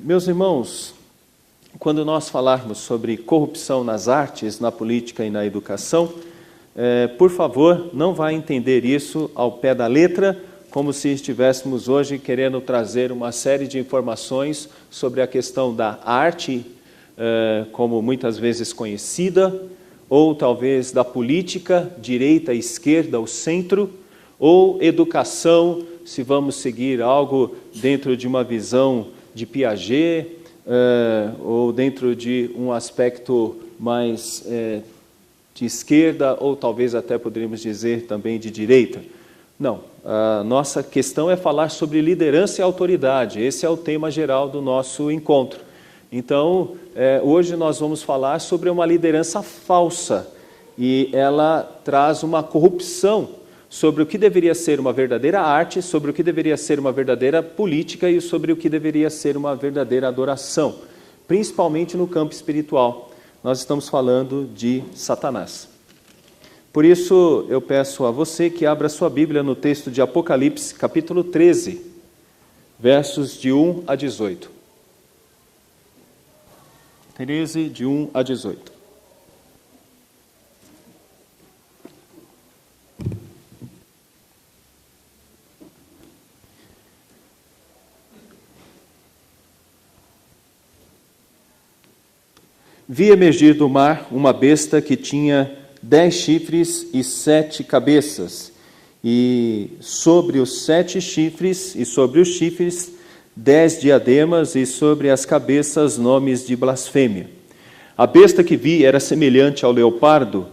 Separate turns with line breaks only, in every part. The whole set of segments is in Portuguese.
Meus irmãos, quando nós falarmos sobre corrupção nas artes, na política e na educação, por favor, não vá entender isso ao pé da letra, como se estivéssemos hoje querendo trazer uma série de informações sobre a questão da arte, como muitas vezes conhecida, ou talvez da política, direita, esquerda ou centro, ou educação, se vamos seguir algo dentro de uma visão de Piaget, ou dentro de um aspecto mais de esquerda, ou talvez até poderíamos dizer também de direita. Não, a nossa questão é falar sobre liderança e autoridade. Esse é o tema geral do nosso encontro. Então, hoje nós vamos falar sobre uma liderança falsa, e ela traz uma corrupção sobre o que deveria ser uma verdadeira arte, sobre o que deveria ser uma verdadeira política e sobre o que deveria ser uma verdadeira adoração, principalmente no campo espiritual. Nós estamos falando de Satanás. Por isso, eu peço a você que abra sua Bíblia no texto de Apocalipse, capítulo 13, versos de 1 a 18. 13, de 1 a 18. Vi emergir do mar uma besta que tinha 10 chifres e 7 cabeças, e sobre os 7 chifres e sobre os chifres 10 diademas, e sobre as cabeças nomes de blasfêmia. A besta que vi era semelhante ao leopardo,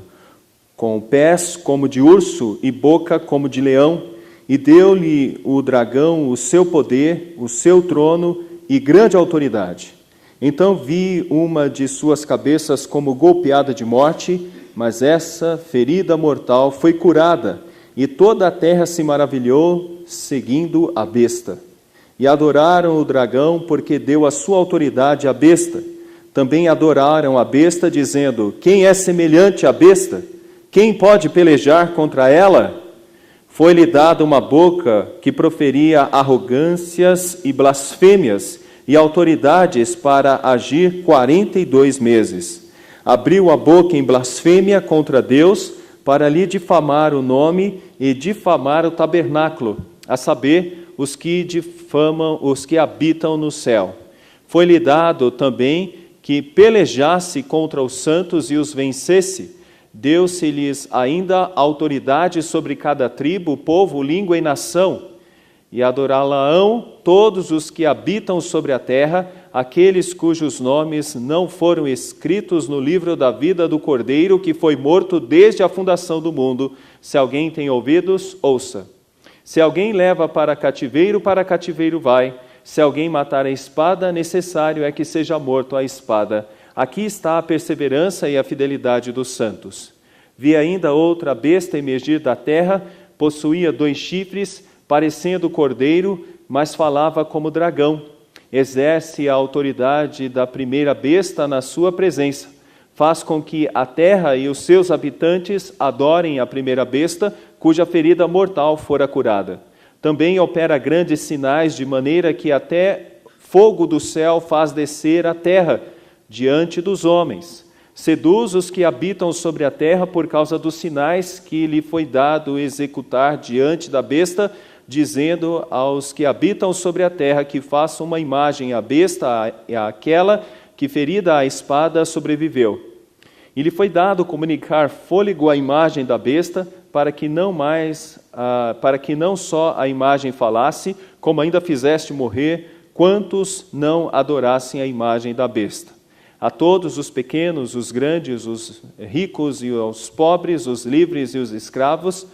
com pés como de urso e boca como de leão, e deu-lhe o dragão o seu poder, o seu trono e grande autoridade. Então vi uma de suas cabeças como golpeada de morte, mas essa ferida mortal foi curada, e toda a terra se maravilhou, seguindo a besta. E adoraram o dragão, porque deu a sua autoridade à besta. Também adoraram a besta, dizendo: quem é semelhante à besta? Quem pode pelejar contra ela? Foi-lhe dada uma boca que proferia arrogâncias e blasfêmias, e autoridades para agir 42 meses. Abriu a boca em blasfêmia contra Deus, para lhe difamar o nome e difamar o tabernáculo, a saber, os que difamam os que habitam no céu. Foi-lhe dado também que pelejasse contra os santos e os vencesse. Deu-se-lhes ainda autoridade sobre cada tribo, povo, língua e nação. E adorá-la-ão todos os que habitam sobre a terra, aqueles cujos nomes não foram escritos no livro da vida do Cordeiro, que foi morto desde a fundação do mundo. Se alguém tem ouvidos, ouça. Se alguém leva para cativeiro vai. Se alguém matar a espada, necessário é que seja morto a espada. Aqui está a perseverança e a fidelidade dos santos. Vi ainda outra besta emergir da terra, possuía 2 chifres, parecendo cordeiro, mas falava como dragão. Exerce a autoridade da primeira besta na sua presença. Faz com que a terra e os seus habitantes adorem a primeira besta, cuja ferida mortal fora curada. Também opera grandes sinais, de maneira que até fogo do céu faz descer a terra diante dos homens. Seduz os que habitam sobre a terra por causa dos sinais que lhe foi dado executar diante da besta, dizendo aos que habitam sobre a terra que façam uma imagem à besta, àquela que, ferida à espada, sobreviveu. E lhe foi dado comunicar fôlego à imagem da besta, para que não só a imagem falasse, como ainda fizeste morrer quantos não adorassem a imagem da besta. A todos os pequenos, os grandes, os ricos e os pobres, os livres e os escravos,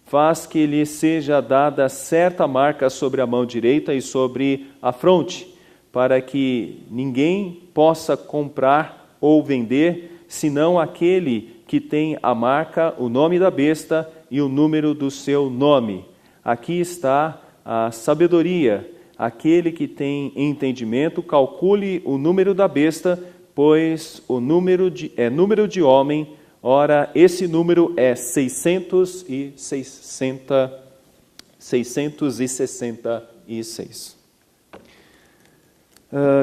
faz que lhe seja dada certa marca sobre a mão direita e sobre a fronte, para que ninguém possa comprar ou vender, senão aquele que tem a marca, o nome da besta e o número do seu nome. Aqui está a sabedoria. Aquele que tem entendimento, calcule o número da besta, pois o número é número de homem. Ora, esse número é 666.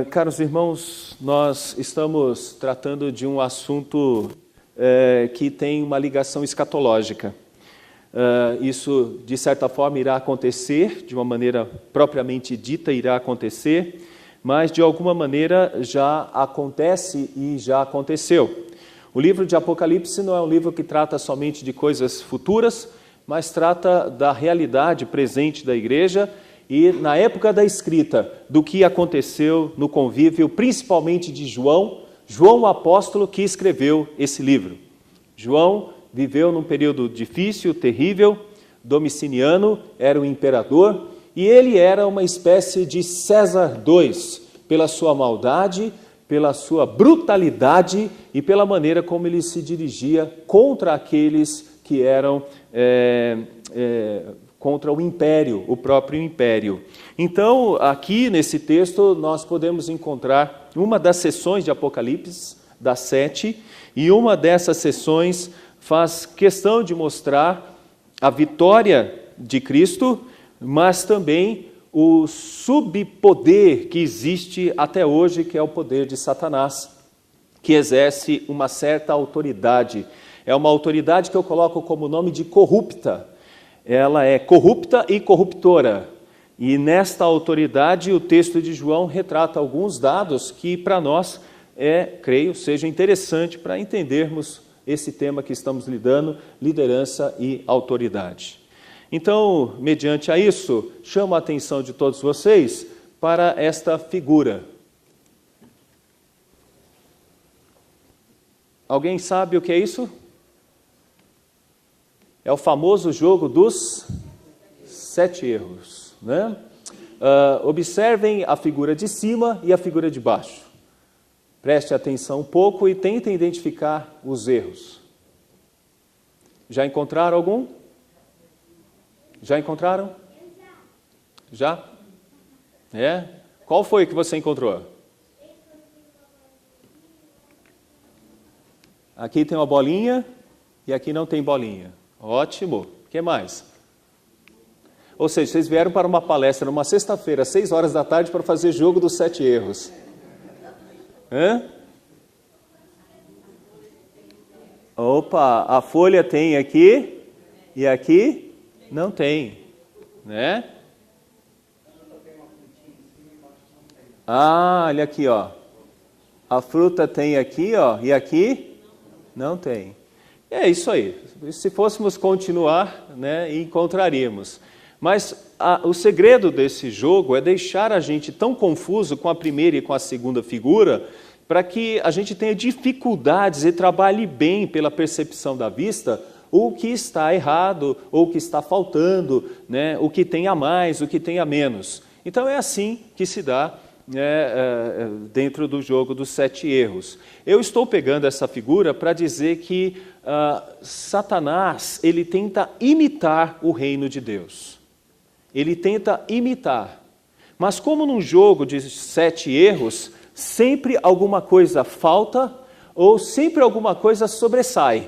Caros irmãos, nós estamos tratando de um assunto que tem uma ligação escatológica. Isso, de certa forma, irá acontecer, de uma maneira propriamente dita, irá acontecer, mas de alguma maneira já acontece e já aconteceu. O livro de Apocalipse não é um livro que trata somente de coisas futuras, mas trata da realidade presente da igreja e, na época da escrita, do que aconteceu no convívio, principalmente de João o apóstolo que escreveu esse livro. João viveu num período difícil, terrível. Domiciano era o imperador e ele era uma espécie de César II, pela sua maldade, pela sua brutalidade e pela maneira como ele se dirigia contra aqueles que eram contra o império, o próprio império. Então, aqui nesse texto, nós podemos encontrar uma das sessões de Apocalipse, das 7, e uma dessas sessões faz questão de mostrar a vitória de Cristo, mas também o subpoder que existe até hoje, que é o poder de Satanás, que exerce uma certa autoridade. É uma autoridade que eu coloco como nome de corrupta. Ela é corrupta e corruptora. E nesta autoridade, o texto de João retrata alguns dados que para nós creio, seja interessante para entendermos esse tema que estamos lidando, liderança e autoridade. Então, mediante a isso, chamo a atenção de todos vocês para esta figura. Alguém sabe o que é isso? É o famoso jogo dos 7 erros, né? Observem a figura de cima e a figura de baixo. Preste atenção um pouco e tentem identificar os erros. Já encontraram algum? Já encontraram? Já? Qual foi que você encontrou? Aqui tem uma bolinha e aqui não tem bolinha. Ótimo. O que mais? Ou seja, vocês vieram para uma palestra numa sexta-feira, às 6 horas da tarde, para fazer jogo dos 7 erros. Opa, a folha tem aqui e aqui não tem, né? Olha aqui, ó. A fruta tem aqui, ó, e aqui não tem. É isso aí. Se fôssemos continuar, né, encontraríamos. Mas o segredo desse jogo é deixar a gente tão confuso com a primeira e com a segunda figura, para que a gente tenha dificuldades e trabalhe bem pela percepção da vista o que está errado, ou o que está faltando, né, o que tem a mais, o que tem a menos. Então é assim que se dá dentro do jogo dos 7 erros. Eu estou pegando essa figura para dizer que Satanás, ele tenta imitar o reino de Deus. Ele tenta imitar. Mas como num jogo de 7 erros, sempre alguma coisa falta ou sempre alguma coisa sobressai.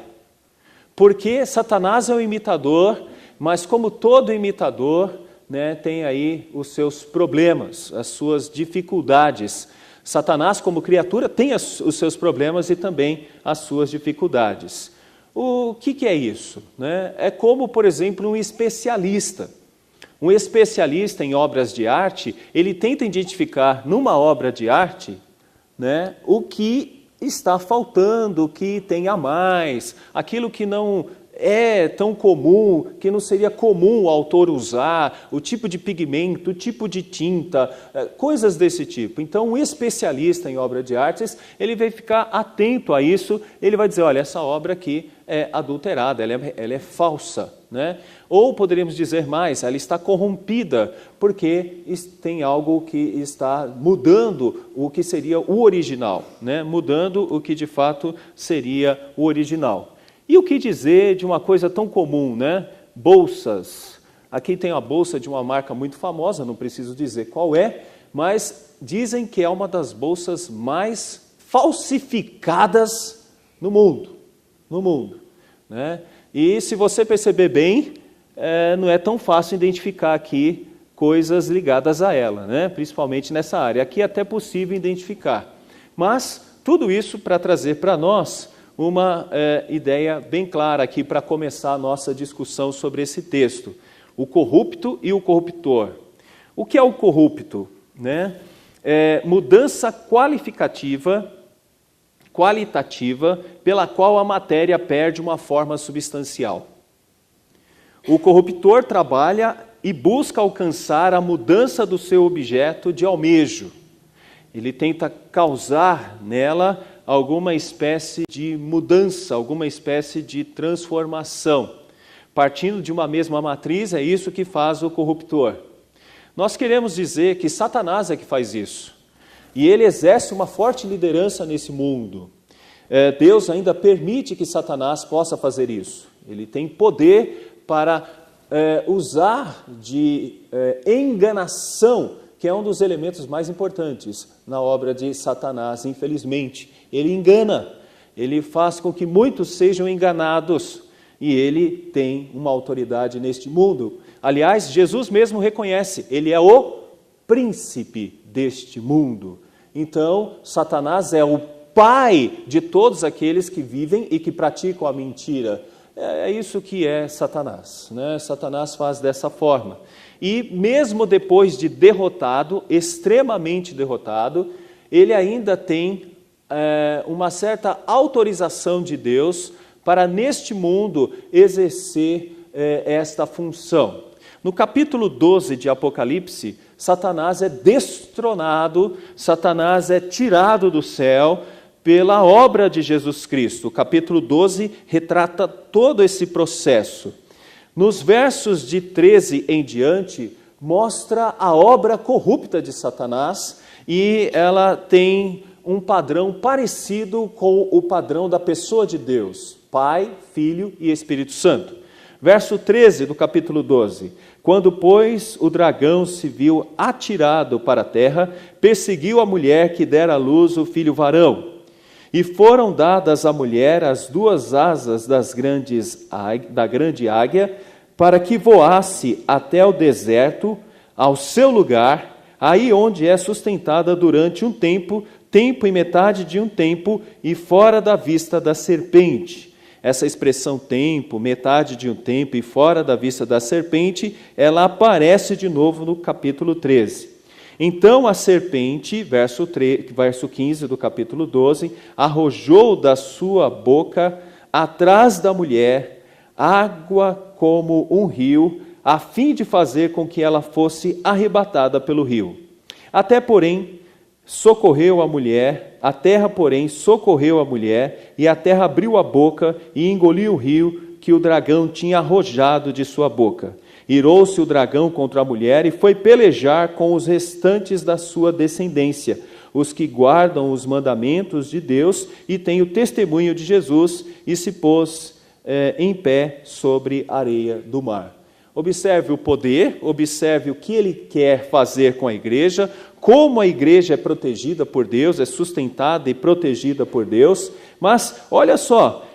Porque Satanás é um imitador, mas como todo imitador, né, tem aí os seus problemas, as suas dificuldades. Satanás, como criatura, tem os seus problemas e também as suas dificuldades. O que é isso? Né? É como, por exemplo, um especialista. Um especialista em obras de arte, ele tenta identificar numa obra de arte, né, o que está faltando, o que tem a mais, aquilo que não é tão comum, que não seria comum o autor usar, o tipo de pigmento, o tipo de tinta, coisas desse tipo. Então, um especialista em obra de artes, ele vai ficar atento a isso, ele vai dizer, olha, essa obra aqui é adulterada, ela é falsa, né? Ou poderíamos dizer mais, ela está corrompida, porque tem algo que está mudando o que seria o original, né? Mudando o que de fato seria o original. E o que dizer de uma coisa tão comum, né? Bolsas. Aqui tem uma bolsa de uma marca muito famosa, não preciso dizer qual é, mas dizem que é uma das bolsas mais falsificadas no mundo. Né? E se você perceber bem, não é tão fácil identificar aqui coisas ligadas a ela, né? Principalmente nessa área. Aqui é até possível identificar. Mas tudo isso para trazer para nós uma ideia bem clara aqui para começar a nossa discussão sobre esse texto. O corrupto e o corruptor. O que é o corrupto? Né? Mudança qualitativa pela qual a matéria perde uma forma substancial. O corruptor trabalha e busca alcançar a mudança do seu objeto de almejo. Ele tenta causar nela alguma espécie de mudança, alguma espécie de transformação. Partindo de uma mesma matriz, é isso que faz o corruptor. Nós queremos dizer que Satanás é que faz isso. E ele exerce uma forte liderança nesse mundo. Deus ainda permite que Satanás possa fazer isso. Ele tem poder para usar de enganação, que é um dos elementos mais importantes na obra de Satanás, infelizmente. Ele engana, ele faz com que muitos sejam enganados, e ele tem uma autoridade neste mundo. Aliás, Jesus mesmo reconhece, ele é o príncipe deste mundo. Então, Satanás é o pai de todos aqueles que vivem e que praticam a mentira. É isso que é Satanás, né? Satanás faz dessa forma. E mesmo depois de derrotado, extremamente derrotado, ele ainda tem uma certa autorização de Deus para neste mundo exercer esta função. No capítulo 12 de Apocalipse, Satanás é destronado, Satanás é tirado do céu pela obra de Jesus Cristo. O capítulo 12 retrata todo esse processo. Nos versos de 13 em diante, mostra a obra corrupta de Satanás, e ela tem um padrão parecido com o padrão da pessoa de Deus, Pai, Filho e Espírito Santo. Verso 13 do capítulo 12. Quando, pois, o dragão se viu atirado para a terra, perseguiu a mulher que dera à luz o filho varão. E foram dadas à mulher as duas asas da grande águia, para que voasse até o deserto, ao seu lugar, aí onde é sustentada durante um tempo e metade de um tempo, e fora da vista da serpente. Essa expressão tempo, metade de um tempo e fora da vista da serpente, ela aparece de novo no capítulo 13. Então a serpente, verso 15 do capítulo 12, arrojou da sua boca, atrás da mulher, água como um rio, a fim de fazer com que ela fosse arrebatada pelo rio. A terra, porém, socorreu a mulher, e a terra abriu a boca e engoliu o rio que o dragão tinha arrojado de sua boca. Irou-se o dragão contra a mulher e foi pelejar com os restantes da sua descendência, os que guardam os mandamentos de Deus e têm o testemunho de Jesus, e se pôs em pé sobre a areia do mar. Observe o poder, observe o que ele quer fazer com a igreja, como a igreja é protegida por Deus, é sustentada e protegida por Deus. Mas, olha só,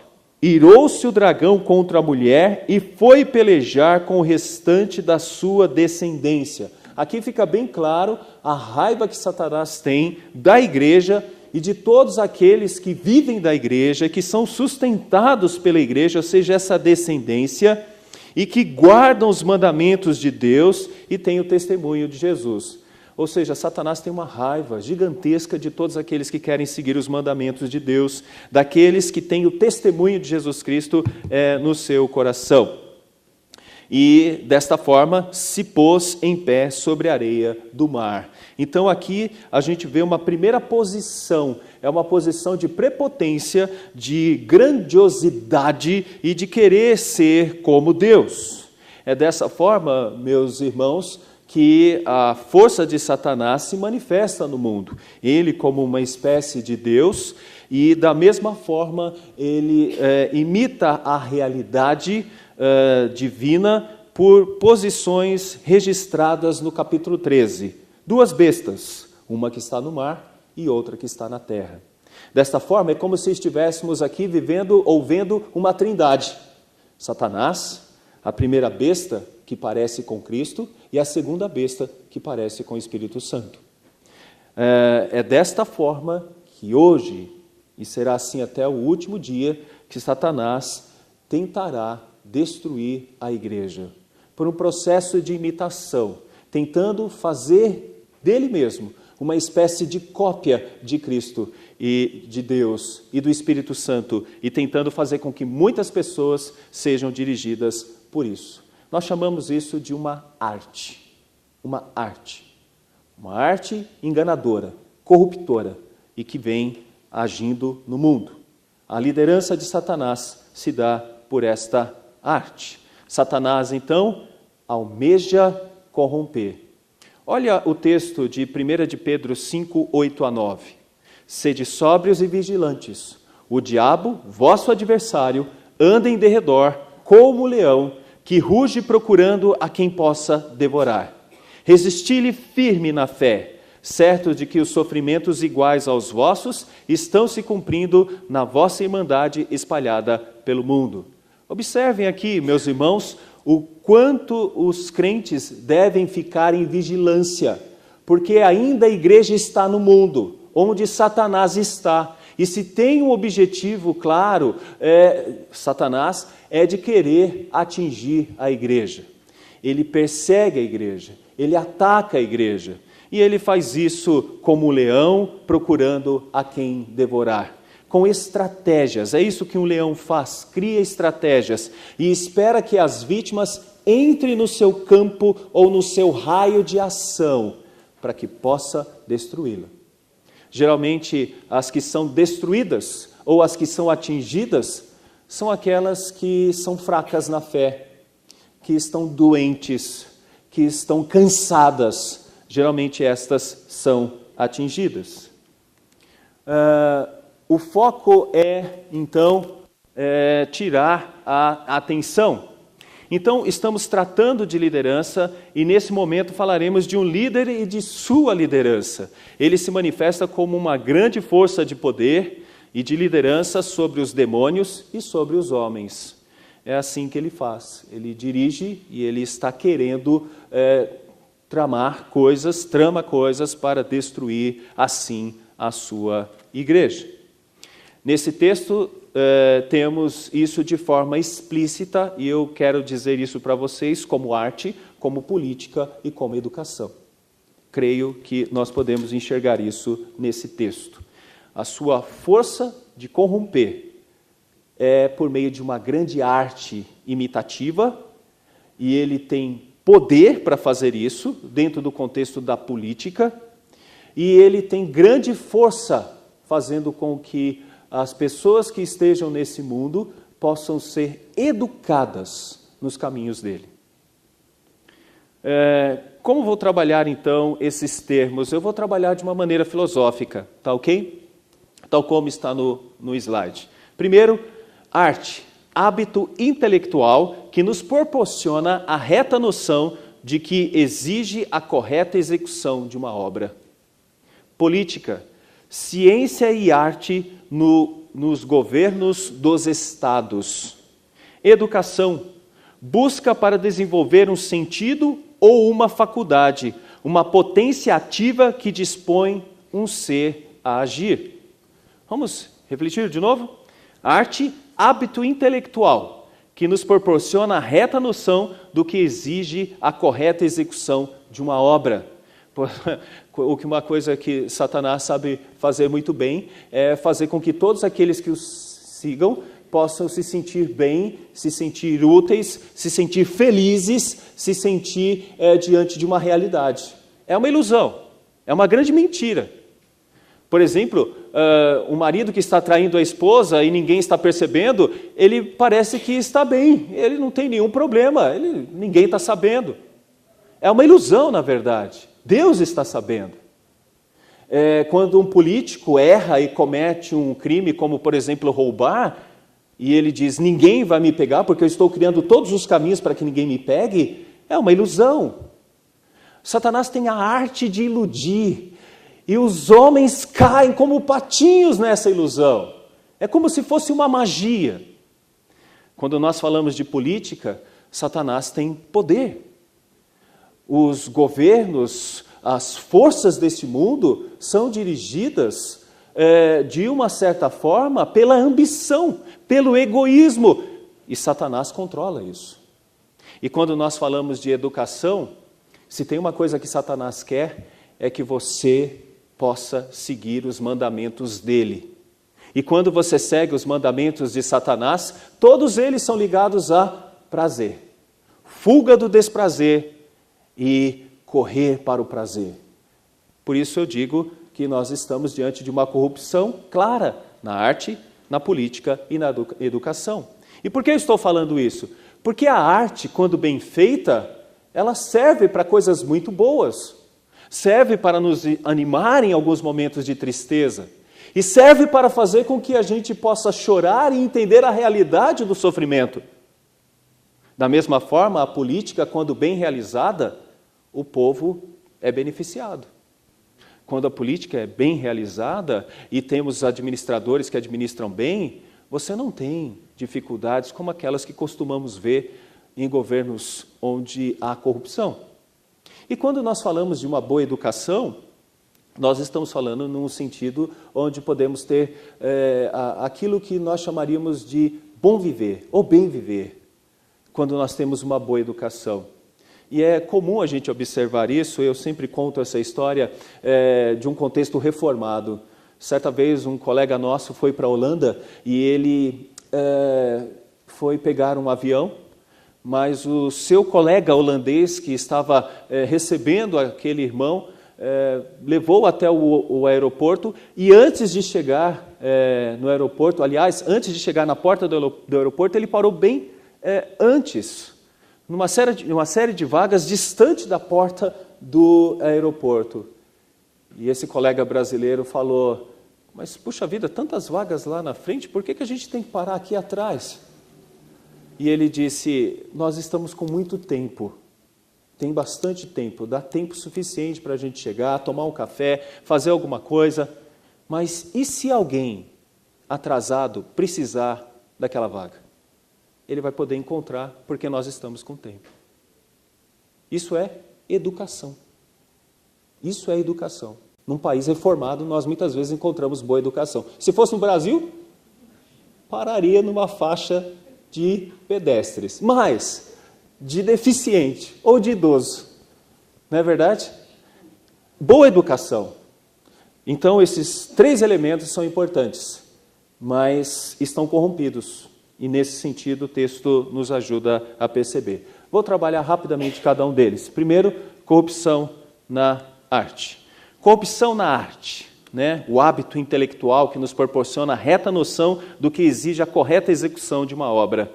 irou-se o dragão contra a mulher e foi pelejar com o restante da sua descendência. Aqui fica bem claro a raiva que Satanás tem da igreja e de todos aqueles que vivem da igreja, que são sustentados pela igreja, ou seja, essa descendência, e que guardam os mandamentos de Deus e têm o testemunho de Jesus. Ou seja, Satanás tem uma raiva gigantesca de todos aqueles que querem seguir os mandamentos de Deus, daqueles que têm o testemunho de Jesus Cristo no seu coração. E, desta forma, se pôs em pé sobre a areia do mar. Então, aqui a gente vê uma primeira posição, é uma posição de prepotência, de grandiosidade e de querer ser como Deus. É dessa forma, meus irmãos, que a força de Satanás se manifesta no mundo. Ele como uma espécie de Deus, e da mesma forma ele imita a realidade divina por posições registradas no capítulo 13. Duas bestas, uma que está no mar e outra que está na terra. Desta forma, é como se estivéssemos aqui vivendo ou vendo uma trindade. Satanás, a primeira besta, que parece com Cristo, e a segunda besta, que parece com o Espírito Santo. É desta forma que hoje, e será assim até o último dia, que Satanás tentará destruir a igreja, por um processo de imitação, tentando fazer dele mesmo uma espécie de cópia de Cristo e de Deus e do Espírito Santo, e tentando fazer com que muitas pessoas sejam dirigidas por isso. Nós chamamos isso de uma arte enganadora, corruptora, e que vem agindo no mundo. A liderança de Satanás se dá por esta arte. Satanás, então, almeja corromper. Olha o texto de 1 de Pedro 5, 8 a 9. Sede sóbrios e vigilantes. O diabo, vosso adversário, anda em derredor, como leão, que ruge procurando a quem possa devorar. Resisti-lhe firme na fé, certo de que os sofrimentos iguais aos vossos estão se cumprindo na vossa irmandade espalhada pelo mundo. Observem aqui, meus irmãos, o quanto os crentes devem ficar em vigilância, porque ainda a igreja está no mundo, onde Satanás está. E se tem um objetivo claro, Satanás, é de querer atingir a igreja. Ele persegue a igreja, ele ataca a igreja. E ele faz isso como um leão, procurando a quem devorar. Com estratégias, é isso que um leão faz, cria estratégias e espera que as vítimas entrem no seu campo ou no seu raio de ação, para que possa destruí-la. Geralmente, as que são destruídas ou as que são atingidas são aquelas que são fracas na fé, que estão doentes, que estão cansadas. Geralmente estas são atingidas. O foco é, então, tirar a atenção. Então, estamos tratando de liderança e, nesse momento, falaremos de um líder e de sua liderança. Ele se manifesta como uma grande força de poder e de liderança sobre os demônios e sobre os homens. É assim que ele faz. Ele dirige e ele está querendo trama coisas para destruir, assim, a sua igreja. Nesse texto, temos isso de forma explícita, e eu quero dizer isso para vocês como arte, como política e como educação. Creio que nós podemos enxergar isso nesse texto. A sua força de corromper é por meio de uma grande arte imitativa, e ele tem poder para fazer isso, dentro do contexto da política, e ele tem grande força, fazendo com que as pessoas que estejam nesse mundo possam ser educadas nos caminhos dele. Como vou trabalhar, então, esses termos? Eu vou trabalhar de uma maneira filosófica, tá ok? Tal como está no slide. Primeiro, arte, hábito intelectual que nos proporciona a reta noção de que exige a correta execução de uma obra. Política, ciência e arte nos governos dos estados. Educação, busca para desenvolver um sentido ou uma faculdade, uma potência ativa que dispõe um ser a agir. Vamos refletir de novo? Arte, hábito intelectual que nos proporciona a reta noção do que exige a correta execução de uma obra. Uma coisa que Satanás sabe fazer muito bem é fazer com que todos aqueles que os sigam possam se sentir bem, se sentir úteis, se sentir felizes, se sentir diante de uma realidade. É uma ilusão, é uma grande mentira. Por exemplo, o marido que está traindo a esposa e ninguém está percebendo, ele parece que está bem, ele não tem nenhum problema, ninguém está sabendo. É uma ilusão, na verdade. Deus está sabendo. Quando um político erra e comete um crime, como, por exemplo, roubar, e ele diz, ninguém vai me pegar porque eu estou criando todos os caminhos para que ninguém me pegue, é uma ilusão. Satanás tem a arte de iludir, e os homens caem como patinhos nessa ilusão. É como se fosse uma magia. Quando nós falamos de política, Satanás tem poder. Os governos, as forças desse mundo são dirigidas, de uma certa forma, pela ambição, pelo egoísmo. E Satanás controla isso. E quando nós falamos de educação, se tem uma coisa que Satanás quer, é que você possa seguir os mandamentos dele. E quando você segue os mandamentos de Satanás, todos eles são ligados a prazer. Fuga do desprazer e correr para o prazer. Por isso eu digo que nós estamos diante de uma corrupção clara na arte, na política e na educação. E por que eu estou falando isso? Porque a arte, quando bem feita, ela serve para coisas muito boas. Serve para nos animar em alguns momentos de tristeza. E serve para fazer com que a gente possa chorar e entender a realidade do sofrimento. Da mesma forma, a política, quando bem realizada, o povo é beneficiado. Quando a política é bem realizada e temos administradores que administram bem, você não tem dificuldades como aquelas que costumamos ver em governos onde há corrupção. E quando nós falamos de uma boa educação, nós estamos falando num sentido onde podemos ter aquilo que nós chamaríamos de bom viver ou bem viver, quando nós temos uma boa educação. E é comum a gente observar isso. Eu sempre conto essa história de um contexto reformado. Certa vez um colega nosso foi para a Holanda e ele foi pegar um avião, mas o seu colega holandês que estava recebendo aquele irmão levou até o aeroporto e antes de chegar no aeroporto, aliás, antes de chegar na porta do aeroporto, ele parou bem antes, numa série de vagas distante da porta do aeroporto. E esse colega brasileiro falou: mas puxa vida, tantas vagas lá na frente, por que a gente tem que parar aqui atrás? E ele disse: nós estamos com muito tempo, tem bastante tempo, dá tempo suficiente para a gente chegar, tomar um café, fazer alguma coisa, mas e se alguém atrasado precisar daquela vaga? Ele vai poder encontrar, porque nós estamos com tempo. Isso é educação. Isso é educação. Num país reformado, nós muitas vezes encontramos boa educação. Se fosse no Brasil, pararia numa faixa de pedestres, mas de deficiente ou de idoso. Não é verdade? Boa educação. Então, esses 3 elementos são importantes, mas estão corrompidos. E, nesse sentido, o texto nos ajuda a perceber. Vou trabalhar rapidamente cada um deles. Primeiro, corrupção na arte. Corrupção na arte, né? O hábito intelectual que nos proporciona a reta noção do que exige a correta execução de uma obra.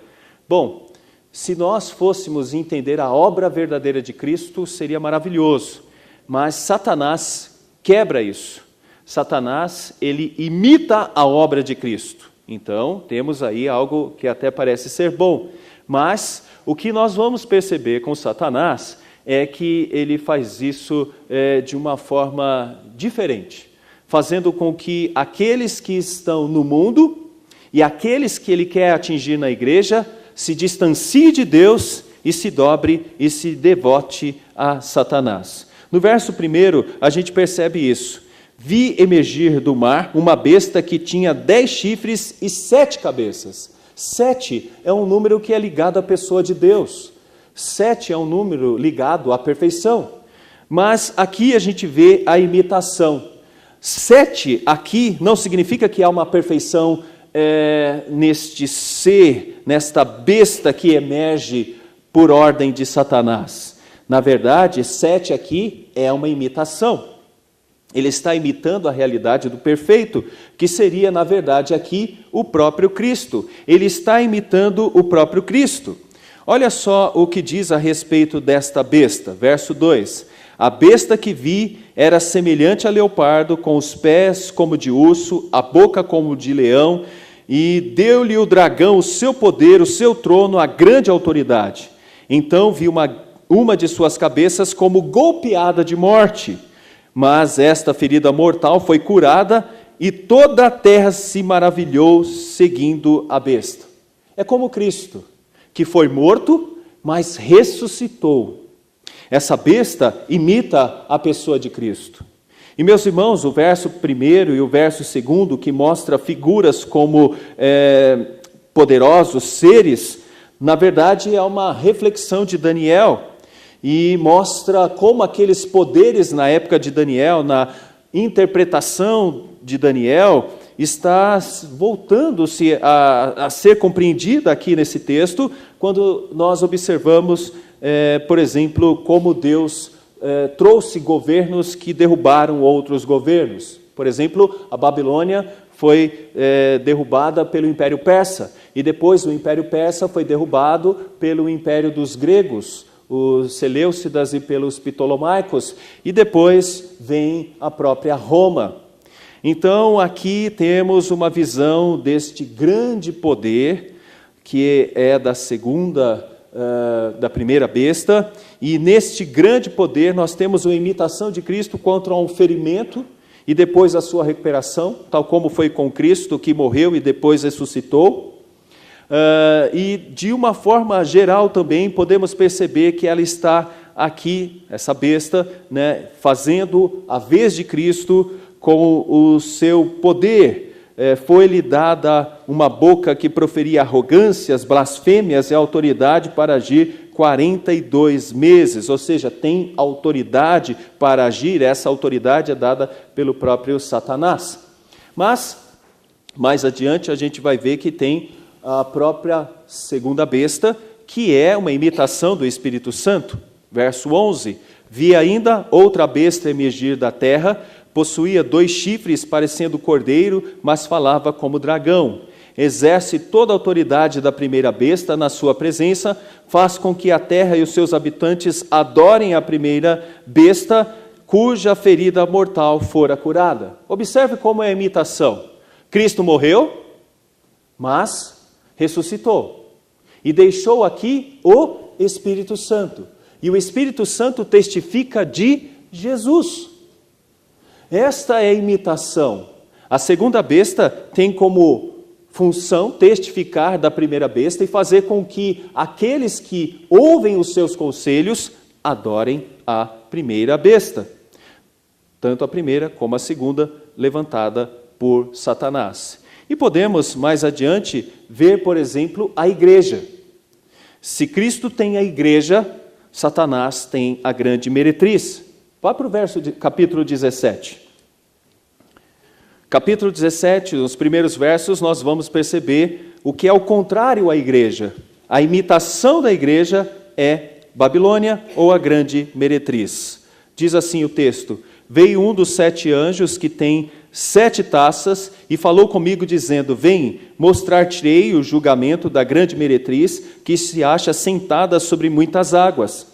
Bom, se nós fôssemos entender a obra verdadeira de Cristo, seria maravilhoso. Mas Satanás quebra isso. Satanás, ele imita a obra de Cristo. Então, temos aí algo que até parece ser bom. Mas o que nós vamos perceber com Satanás é que ele faz isso de uma forma diferente, fazendo com que aqueles que estão no mundo e aqueles que ele quer atingir na igreja se distancie de Deus e se dobre e se devote a Satanás. No verso 1, a gente percebe isso. Vi emergir do mar uma besta que tinha 10 chifres e 7 cabeças. 7 é um número que é ligado à pessoa de Deus. 7 é um número ligado à perfeição. Mas aqui a gente vê a imitação. 7 aqui não significa que há uma perfeição neste ser, nesta besta que emerge por ordem de Satanás. Na verdade, 7 aqui é uma imitação. Ele está imitando a realidade do perfeito, que seria, na verdade, aqui o próprio Cristo. Ele está imitando o próprio Cristo. Olha só o que diz a respeito desta besta, verso 2. A besta que vi era semelhante a leopardo, com os pés como de urso, a boca como de leão, e deu-lhe o dragão o seu poder, o seu trono, a grande autoridade. Então vi uma de suas cabeças como golpeada de morte, mas esta ferida mortal foi curada e toda a terra se maravilhou seguindo a besta. É como Cristo, que foi morto, mas ressuscitou. Essa besta imita a pessoa de Cristo. E, meus irmãos, o verso 1 e o verso 2, que mostra figuras como poderosos seres, na verdade é uma reflexão de Daniel, e mostra como aqueles poderes na época de Daniel, na interpretação de Daniel, está voltando-se a ser compreendida aqui nesse texto, quando nós observamos, por exemplo, como Deus trouxe governos que derrubaram outros governos. Por exemplo, a Babilônia foi derrubada pelo Império Persa, e depois o Império Persa foi derrubado pelo Império dos gregos, os Seleucidas, e pelos Ptolomaicos, e depois vem a própria Roma. Então, aqui temos uma visão deste grande poder, que é da primeira besta, e neste grande poder nós temos uma imitação de Cristo contra um ferimento, e depois a sua recuperação, tal como foi com Cristo, que morreu e depois ressuscitou. E de uma forma geral também podemos perceber que ela está aqui, essa besta, né, fazendo a vez de Cristo com o seu poder. Foi-lhe dada uma boca que proferia arrogâncias, blasfêmias e autoridade para agir 42 meses, ou seja, tem autoridade para agir. Essa autoridade é dada pelo próprio Satanás. Mas, mais adiante, a gente vai ver que tem a própria segunda besta, que é uma imitação do Espírito Santo. Verso 11, vi ainda outra besta emergir da terra, possuía 2 chifres parecendo cordeiro, mas falava como dragão. Exerce toda a autoridade da primeira besta na sua presença, faz com que a terra e os seus habitantes adorem a primeira besta, cuja ferida mortal fora curada. Observe como é a imitação. Cristo morreu, mas ressuscitou, e deixou aqui o Espírito Santo. E o Espírito Santo testifica de Jesus. Esta é a imitação. A segunda besta tem como função testificar da primeira besta e fazer com que aqueles que ouvem os seus conselhos adorem a primeira besta. Tanto a primeira como a segunda, levantada por Satanás. E podemos, mais adiante, ver, por exemplo, a igreja. Se Cristo tem a igreja, Satanás tem a grande meretriz. Vá para o capítulo 17. Capítulo 17, nos primeiros versos, nós vamos perceber o que é o contrário à igreja. A imitação da igreja é Babilônia ou a grande meretriz. Diz assim o texto: veio um dos 7 anjos que tem 7 taças e falou comigo dizendo: vem, mostrar-te-ei o julgamento da grande meretriz que se acha sentada sobre muitas águas,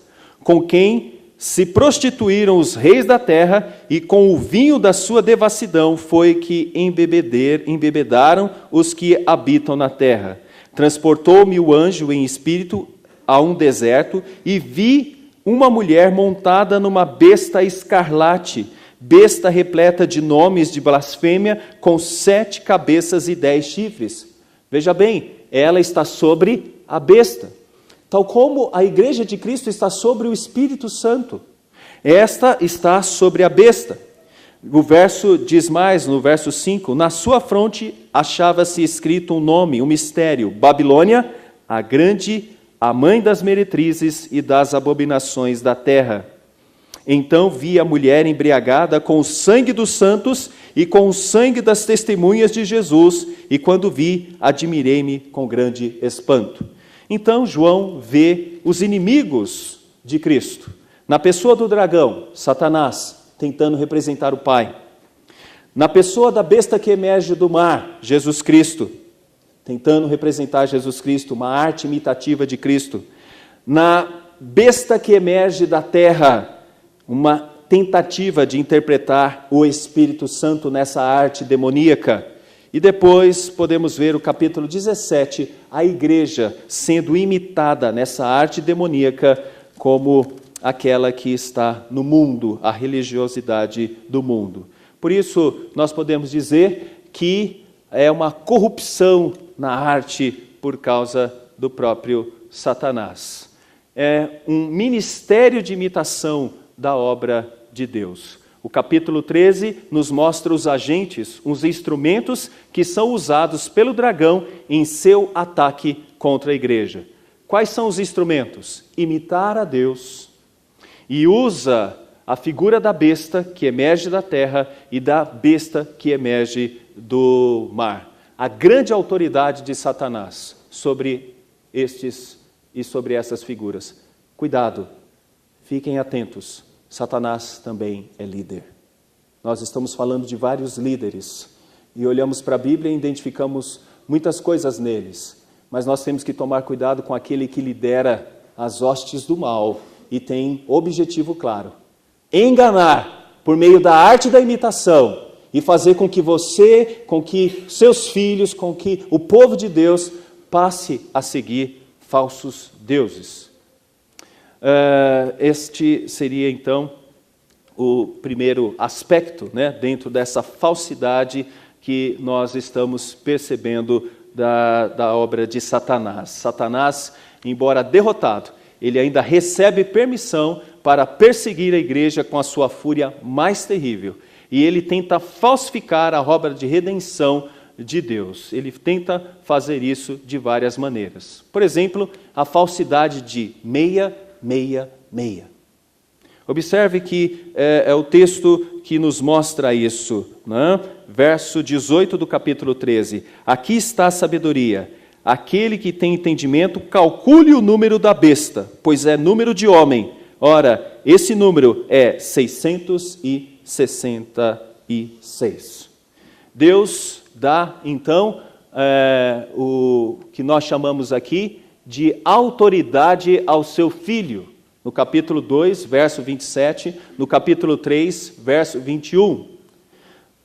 com quem se prostituíram os reis da terra, e com o vinho da sua devassidão foi que embebedaram os que habitam na terra. Transportou-me o anjo em espírito a um deserto, e vi uma mulher montada numa besta escarlate, besta repleta de nomes de blasfêmia, com 7 cabeças e 10 chifres. Veja bem, ela está sobre a besta. Tal como a igreja de Cristo está sobre o Espírito Santo, esta está sobre a besta. O verso diz mais, no verso 5, na sua fronte achava-se escrito um nome, um mistério: Babilônia, a grande, a mãe das meretrizes e das abominações da terra. Então vi a mulher embriagada com o sangue dos santos e com o sangue das testemunhas de Jesus, e quando vi, admirei-me com grande espanto. Então João vê os inimigos de Cristo, na pessoa do dragão, Satanás, tentando representar o Pai. Na pessoa da besta que emerge do mar, Jesus Cristo, tentando representar Jesus Cristo, uma arte imitativa de Cristo. Na besta que emerge da terra, uma tentativa de interpretar o Espírito Santo nessa arte demoníaca. E depois podemos ver o capítulo 17, a igreja sendo imitada nessa arte demoníaca como aquela que está no mundo, a religiosidade do mundo. Por isso, nós podemos dizer que é uma corrupção na arte por causa do próprio Satanás. é um ministério de imitação da obra de Deus. O capítulo 13 nos mostra os agentes, os instrumentos que são usados pelo dragão em seu ataque contra a igreja. Quais são os instrumentos? Imitar a Deus, e usa a figura da besta que emerge da terra e da besta que emerge do mar. A grande autoridade de Satanás sobre estes e sobre essas figuras. Cuidado, fiquem atentos, Satanás também é líder. Nós estamos falando de vários líderes e olhamos para a Bíblia e identificamos muitas coisas neles, mas nós temos que tomar cuidado com aquele que lidera as hostes do mal e tem objetivo claro: enganar por meio da arte da imitação e fazer com que você, com que seus filhos, com que o povo de Deus passe a seguir falsos deuses. Este seria então o primeiro aspecto, né, dentro dessa falsidade que nós estamos percebendo da obra de Satanás. Satanás, embora derrotado, ele ainda recebe permissão para perseguir a igreja com a sua fúria mais terrível. E ele tenta falsificar a obra de redenção de Deus. Ele tenta fazer isso de várias maneiras. Por exemplo, a falsidade de meia. Observe que é o texto que nos mostra isso, né? Verso 18 do capítulo 13. Aqui está a sabedoria. Aquele que tem entendimento, calcule o número da besta, pois é número de homem. Ora, esse número é 666. Deus dá, então, o que nós chamamos aqui de autoridade ao seu Filho. No capítulo 2, verso 27, no capítulo 3, verso 21.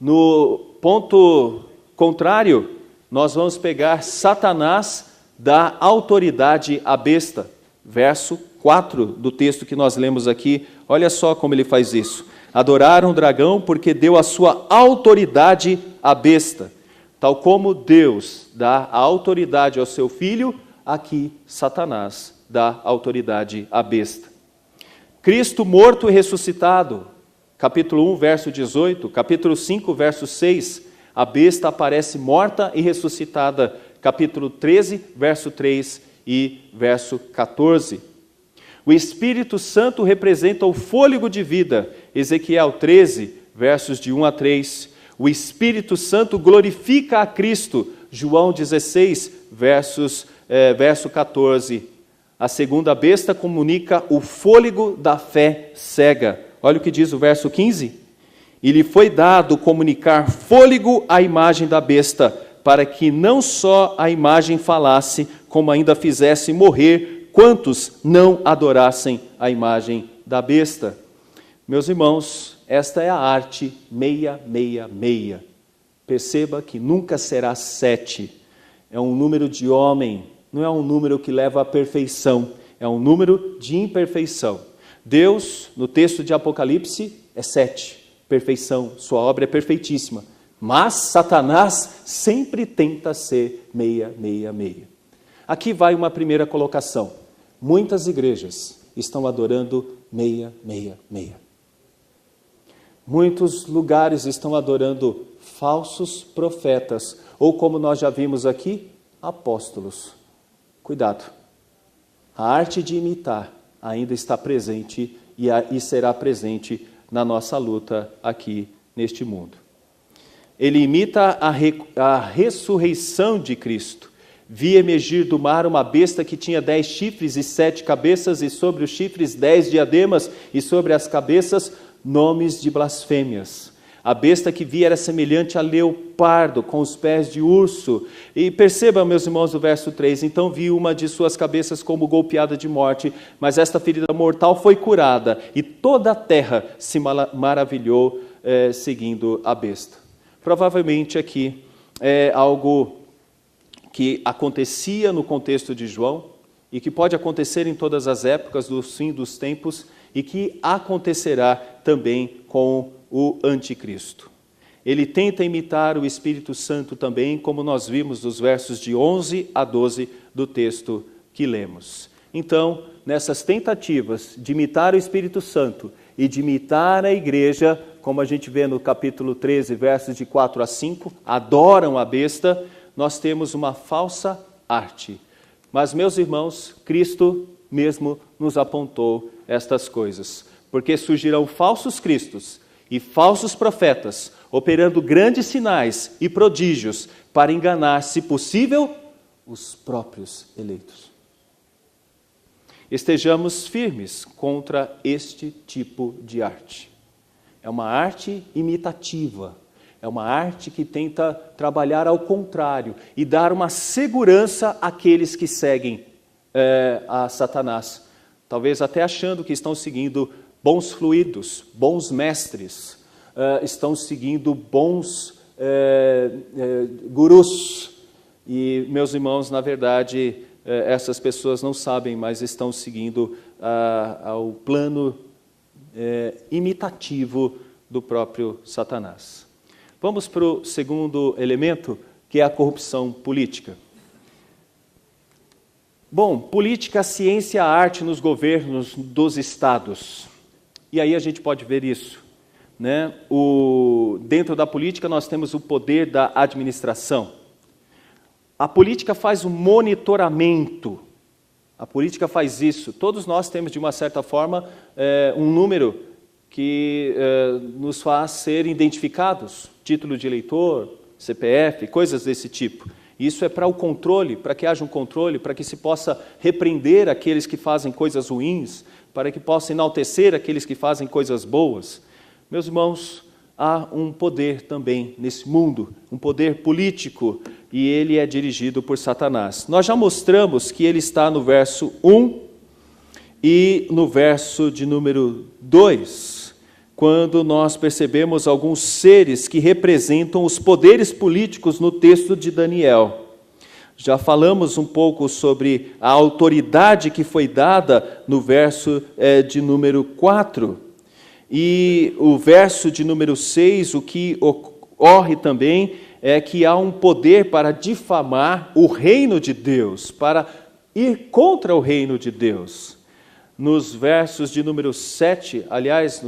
No ponto contrário, nós vamos pegar Satanás dá autoridade à besta. Verso 4 do texto que nós lemos aqui, olha só como ele faz isso. Adoraram o dragão porque deu a sua autoridade à besta. Tal como Deus dá a autoridade ao seu Filho, aqui Satanás dá autoridade à besta. Cristo morto e ressuscitado, capítulo 1, verso 18, capítulo 5, verso 6, a besta aparece morta e ressuscitada, capítulo 13, verso 3 e verso 14. O Espírito Santo representa o fôlego de vida, Ezequiel 13, versos de 1 a 3. O Espírito Santo glorifica a Cristo, João 16, verso 14. A segunda besta comunica o fôlego da fé cega. Olha o que diz o verso 15. E lhe foi dado comunicar fôlego à imagem da besta, para que não só a imagem falasse, como ainda fizesse morrer quantos não adorassem a imagem da besta. Meus irmãos, esta é a arte 666. Perceba que nunca será 7. É um número de homem, não é um número que leva à perfeição, é um número de imperfeição. Deus, no texto de Apocalipse, é 7, perfeição, sua obra é perfeitíssima. Mas Satanás sempre tenta ser 666. Aqui vai uma primeira colocação. Muitas igrejas estão adorando 666. Muitos lugares estão adorando falsos profetas, ou como nós já vimos aqui, apóstolos. Cuidado, a arte de imitar ainda está presente e será presente na nossa luta aqui neste mundo. Ele imita a ressurreição de Cristo. Vi emergir do mar uma besta que tinha 10 chifres e 7 cabeças, e sobre os chifres 10 diademas, e sobre as cabeças nomes de blasfêmias. A besta que vi era semelhante a leopardo, com os pés de urso. E perceba, meus irmãos, o verso 3. Então vi uma de suas cabeças como golpeada de morte, mas esta ferida mortal foi curada, e toda a terra se maravilhou seguindo a besta. Provavelmente aqui é algo que acontecia no contexto de João, e que pode acontecer em todas as épocas do fim dos tempos, e que acontecerá também com o anticristo. Ele tenta imitar o Espírito Santo também, como nós vimos nos versos de 11 a 12 do texto que lemos. Então, nessas tentativas de imitar o Espírito Santo e de imitar a igreja, como a gente vê no capítulo 13, versos de 4 a 5, adoram a besta, nós temos uma falsa arte. Mas, meus irmãos, Cristo mesmo nos apontou estas coisas, porque surgirão falsos cristos e falsos profetas, operando grandes sinais e prodígios para enganar, se possível, os próprios eleitos. Estejamos firmes contra este tipo de arte. É uma arte imitativa, é uma arte que tenta trabalhar ao contrário e dar uma segurança àqueles que seguem a Satanás, talvez até achando que estão seguindo bons fluidos, bons mestres, estão seguindo bons gurus. E, meus irmãos, na verdade, essas pessoas não sabem, mas estão seguindo ao plano imitativo do próprio Satanás. Vamos para o segundo elemento, que é a corrupção política. Bom, política, ciência, arte nos governos dos estados. E aí a gente pode ver isso, né? Dentro da política nós temos o poder da administração. A política faz um monitoramento. A política faz isso. Todos nós temos, de uma certa forma, um número que nos faz ser identificados. Título de eleitor, CPF, coisas desse tipo. Isso é para o controle, para que haja um controle, para que se possa repreender aqueles que fazem coisas ruins, para que possa enaltecer aqueles que fazem coisas boas. Meus irmãos, há um poder também nesse mundo, um poder político, e ele é dirigido por Satanás. Nós já mostramos que ele está no verso 1 e no verso de número 2, quando nós percebemos alguns seres que representam os poderes políticos no texto de Daniel. Já falamos um pouco sobre a autoridade que foi dada no verso de número 4. E o verso de número 6, o que ocorre também é que há um poder para difamar o reino de Deus, para ir contra o reino de Deus. Nos versos de número 7, aliás,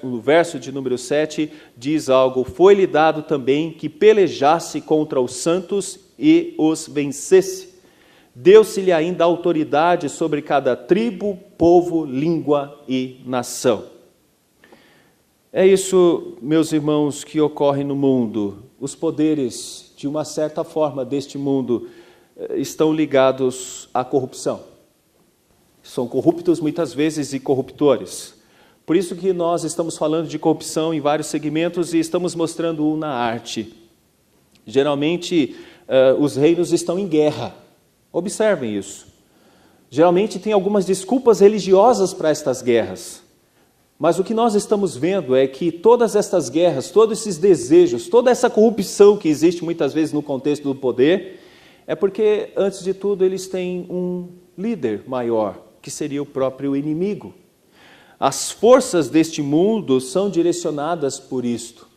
no verso de número 7, diz algo: foi-lhe dado também que pelejasse contra os santos e os vencesse. Deu-se-lhe ainda autoridade sobre cada tribo, povo, língua e nação. É isso, meus irmãos, que ocorre no mundo. Os poderes, de uma certa forma, deste mundo estão ligados à corrupção. São corruptos muitas vezes e corruptores. Por isso que nós estamos falando de corrupção em vários segmentos e estamos mostrando na arte. Geralmente, os reinos estão em guerra. Observem isso. Geralmente tem algumas desculpas religiosas para estas guerras. Mas o que nós estamos vendo é que todas estas guerras, todos esses desejos, toda essa corrupção que existe muitas vezes no contexto do poder, é porque, antes de tudo, eles têm um líder maior, que seria o próprio inimigo. As forças deste mundo são direcionadas por isto.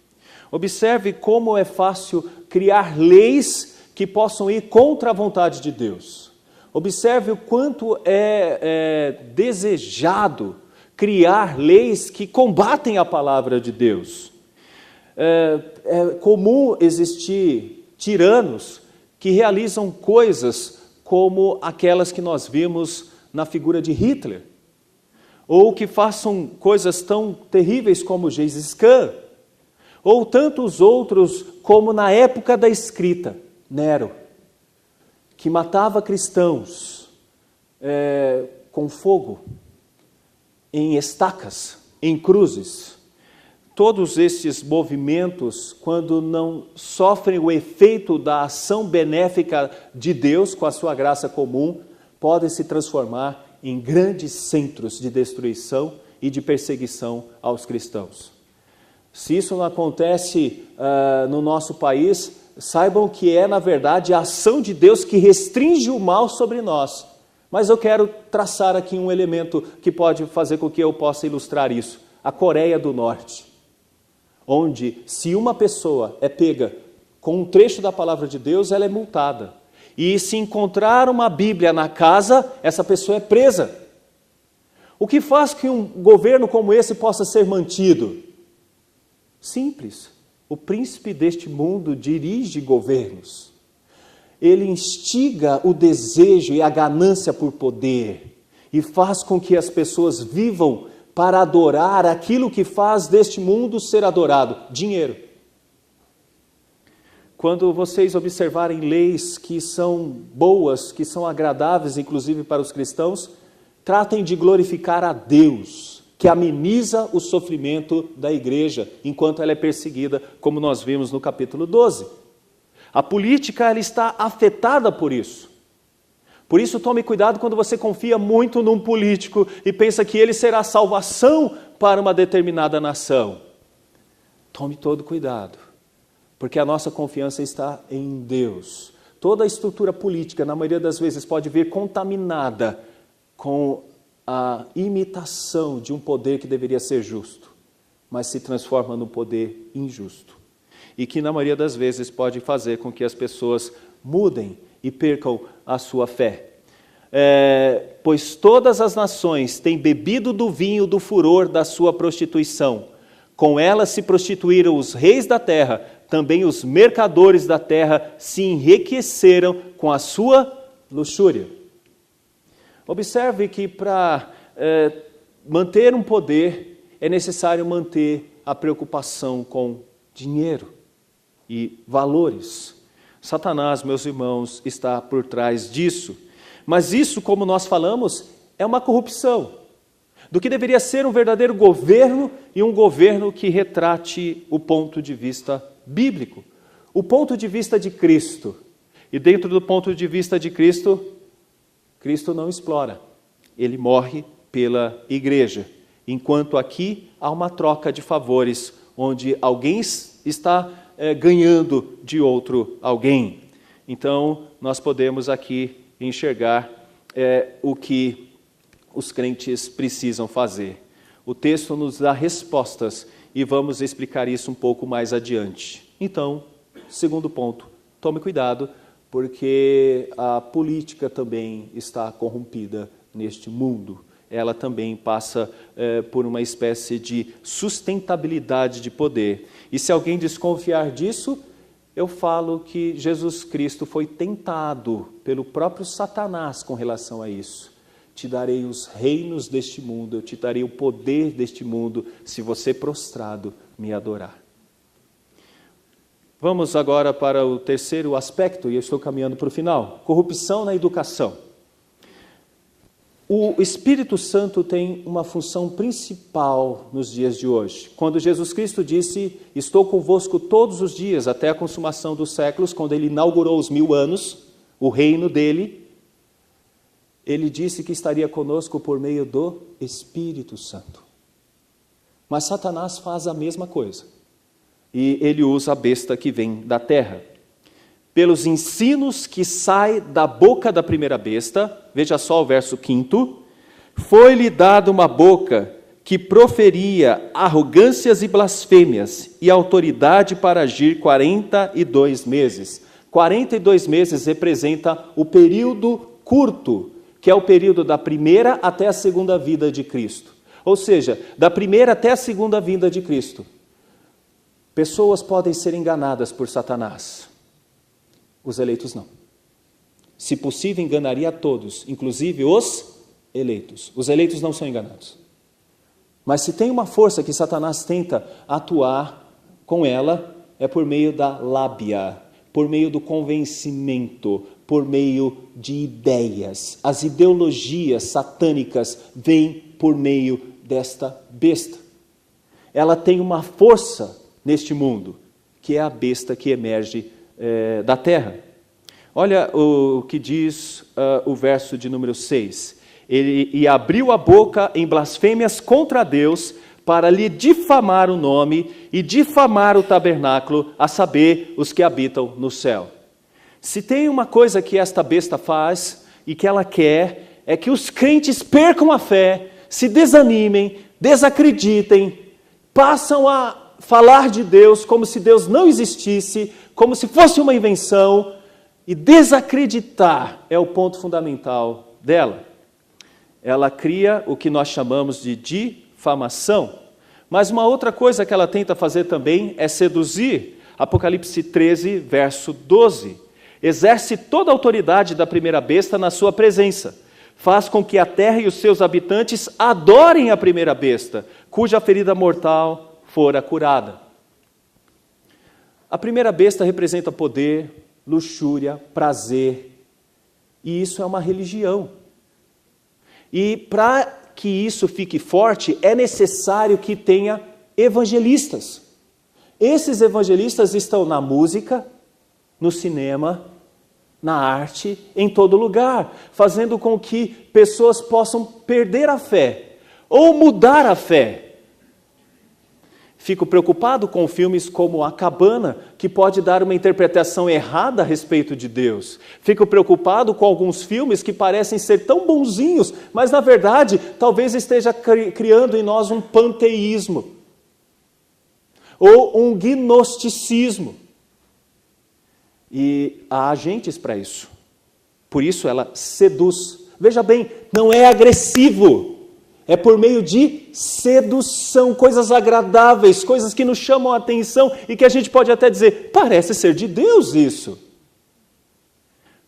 Observe como é fácil criar leis que possam ir contra a vontade de Deus. Observe o quanto é desejado criar leis que combatem a palavra de Deus. É comum existir tiranos que realizam coisas como aquelas que nós vimos na figura de Hitler, ou que façam coisas tão terríveis como Gengis Khan, ou tantos outros como na época da escrita, Nero, que matava cristãos com fogo, em estacas, em cruzes. Todos esses movimentos, quando não sofrem o efeito da ação benéfica de Deus com a sua graça comum, podem se transformar em grandes centros de destruição e de perseguição aos cristãos. Se isso não acontece no nosso país, saibam que é, na verdade, a ação de Deus que restringe o mal sobre nós. Mas eu quero traçar aqui um elemento que pode fazer com que eu possa ilustrar isso. A Coreia do Norte, onde se uma pessoa é pega com um trecho da palavra de Deus, ela é multada. E se encontrar uma Bíblia na casa, essa pessoa é presa. O que faz que um governo como esse possa ser mantido? Simples. O príncipe deste mundo dirige governos. Ele instiga o desejo e a ganância por poder e faz com que as pessoas vivam para adorar aquilo que faz deste mundo ser adorado: dinheiro. Quando vocês observarem leis que são boas, que são agradáveis, inclusive para os cristãos, tratem de glorificar a Deus, que ameniza o sofrimento da igreja enquanto ela é perseguida, como nós vimos no capítulo 12. A política ela está afetada por isso. Por isso, tome cuidado quando você confia muito num político e pensa que ele será salvação para uma determinada nação. Tome todo cuidado, porque a nossa confiança está em Deus. Toda a estrutura política, na maioria das vezes, pode vir contaminada com a imitação de um poder que deveria ser justo, mas se transforma num poder injusto. E que, na maioria das vezes, pode fazer com que as pessoas mudem e percam a sua fé. Pois todas as nações têm bebido do vinho do furor da sua prostituição. Com ela se prostituíram os reis da terra, também os mercadores da terra se enriqueceram com a sua luxúria. Observe que para manter um poder é necessário manter a preocupação com dinheiro e valores. Satanás, meus irmãos, está por trás disso. Mas isso, como nós falamos, é uma corrupção do que deveria ser um verdadeiro governo e um governo que retrate o ponto de vista bíblico, o ponto de vista de Cristo. E dentro do ponto de vista de Cristo, Cristo não explora, ele morre pela igreja, enquanto aqui há uma troca de favores, onde alguém está ganhando de outro alguém. Então, nós podemos aqui enxergar o que os crentes precisam fazer. O texto nos dá respostas e vamos explicar isso um pouco mais adiante. Então, segundo ponto, tome cuidado, porque a política também está corrompida neste mundo. Ela também passa por uma espécie de sustentabilidade de poder. E se alguém desconfiar disso, eu falo que Jesus Cristo foi tentado pelo próprio Satanás com relação a isso. Te darei os reinos deste mundo, eu te darei o poder deste mundo, se você prostrado me adorar. Vamos agora para o terceiro aspecto, e eu estou caminhando para o final. Corrupção na educação. O Espírito Santo tem uma função principal nos dias de hoje. Quando Jesus Cristo disse, estou convosco todos os dias, até a consumação dos séculos, quando ele inaugurou os 1000 anos, o reino dele, ele disse que estaria conosco por meio do Espírito Santo. Mas Satanás faz a mesma coisa. E ele usa a besta que vem da terra. Pelos ensinos que saem da boca da primeira besta, veja só o verso 5, foi-lhe dada uma boca que proferia arrogâncias e blasfêmias, e autoridade para agir 42 meses. 42 meses representa o período curto, que é o período da primeira até a segunda vinda de Cristo. Ou seja, da primeira até a segunda vinda de Cristo. Pessoas podem ser enganadas por Satanás. Os eleitos não. Se possível, enganaria a todos, inclusive os eleitos. Os eleitos não são enganados. Mas se tem uma força que Satanás tenta atuar com ela, é por meio da lábia, por meio do convencimento, por meio de ideias. As ideologias satânicas vêm por meio desta besta. Ela tem uma força neste mundo, que é a besta que emerge da terra. Olha o que diz o verso de número 6. E abriu a boca em blasfêmias contra Deus, para lhe difamar o nome e difamar o tabernáculo, a saber, os que habitam no céu. Se tem uma coisa que esta besta faz e que ela quer, é que os crentes percam a fé, se desanimem, desacreditem, passam a falar de Deus como se Deus não existisse, como se fosse uma invenção, e desacreditar é o ponto fundamental dela. ela cria o que nós chamamos de difamação. Mas uma outra coisa que ela tenta fazer também é seduzir. Apocalipse 13, verso 12. Exerce toda a autoridade da primeira besta na sua presença. Faz com que a terra e os seus habitantes adorem a primeira besta, cuja ferida mortal fora curada. A primeira besta representa poder, luxúria, prazer. E isso é uma religião. E para que isso fique forte, é necessário que tenha evangelistas. Esses evangelistas estão na música, no cinema, na arte, em todo lugar, fazendo com que pessoas possam perder a fé ou mudar a fé. Fico preocupado com filmes como A Cabana, que pode dar uma interpretação errada a respeito de Deus. Fico preocupado com alguns filmes que parecem ser tão bonzinhos, mas na verdade talvez esteja criando em nós um panteísmo ou um gnosticismo. E há agentes para isso. Por isso ela seduz. Veja bem, não é agressivo. É por meio de sedução, coisas agradáveis, coisas que nos chamam a atenção e que a gente pode até dizer, parece ser de Deus isso.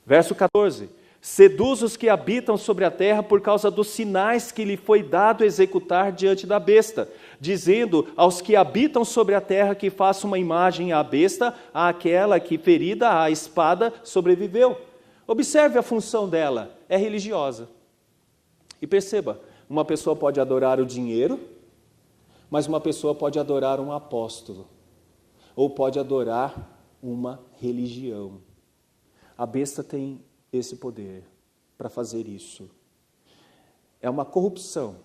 Verso 14. Seduz os que habitam sobre a terra por causa dos sinais que lhe foi dado executar diante da besta, dizendo aos que habitam sobre a terra que façam uma imagem à besta, àquela que ferida à espada sobreviveu. Observe a função dela, é religiosa. E perceba, uma pessoa pode adorar o dinheiro, mas uma pessoa pode adorar um apóstolo, ou pode adorar uma religião. A besta tem esse poder para fazer isso. É uma corrupção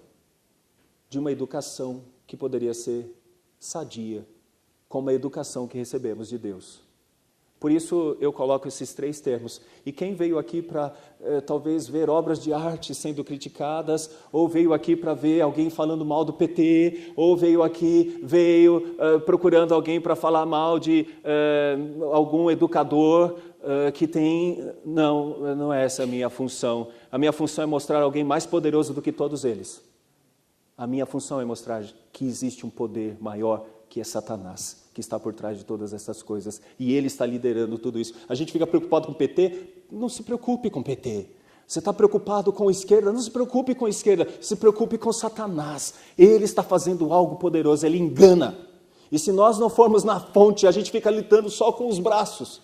de uma educação que poderia ser sadia, como a educação que recebemos de Deus. Por isso eu coloco esses três termos. E quem veio aqui para talvez ver obras de arte sendo criticadas, ou veio aqui para ver alguém falando mal do PT, ou veio procurando alguém para falar mal de algum educador que tem... Não é essa a minha função. A minha função é mostrar alguém mais poderoso do que todos eles. A minha função é mostrar que existe um poder maior, que é Satanás, que está por trás de todas essas coisas. E ele está liderando tudo isso. A gente fica preocupado com o PT? Não se preocupe com o PT. Você está preocupado com a esquerda? Não se preocupe com a esquerda. Se preocupe com Satanás. Ele está fazendo algo poderoso, ele engana. E se nós não formos na fonte, a gente fica lidando só com os braços.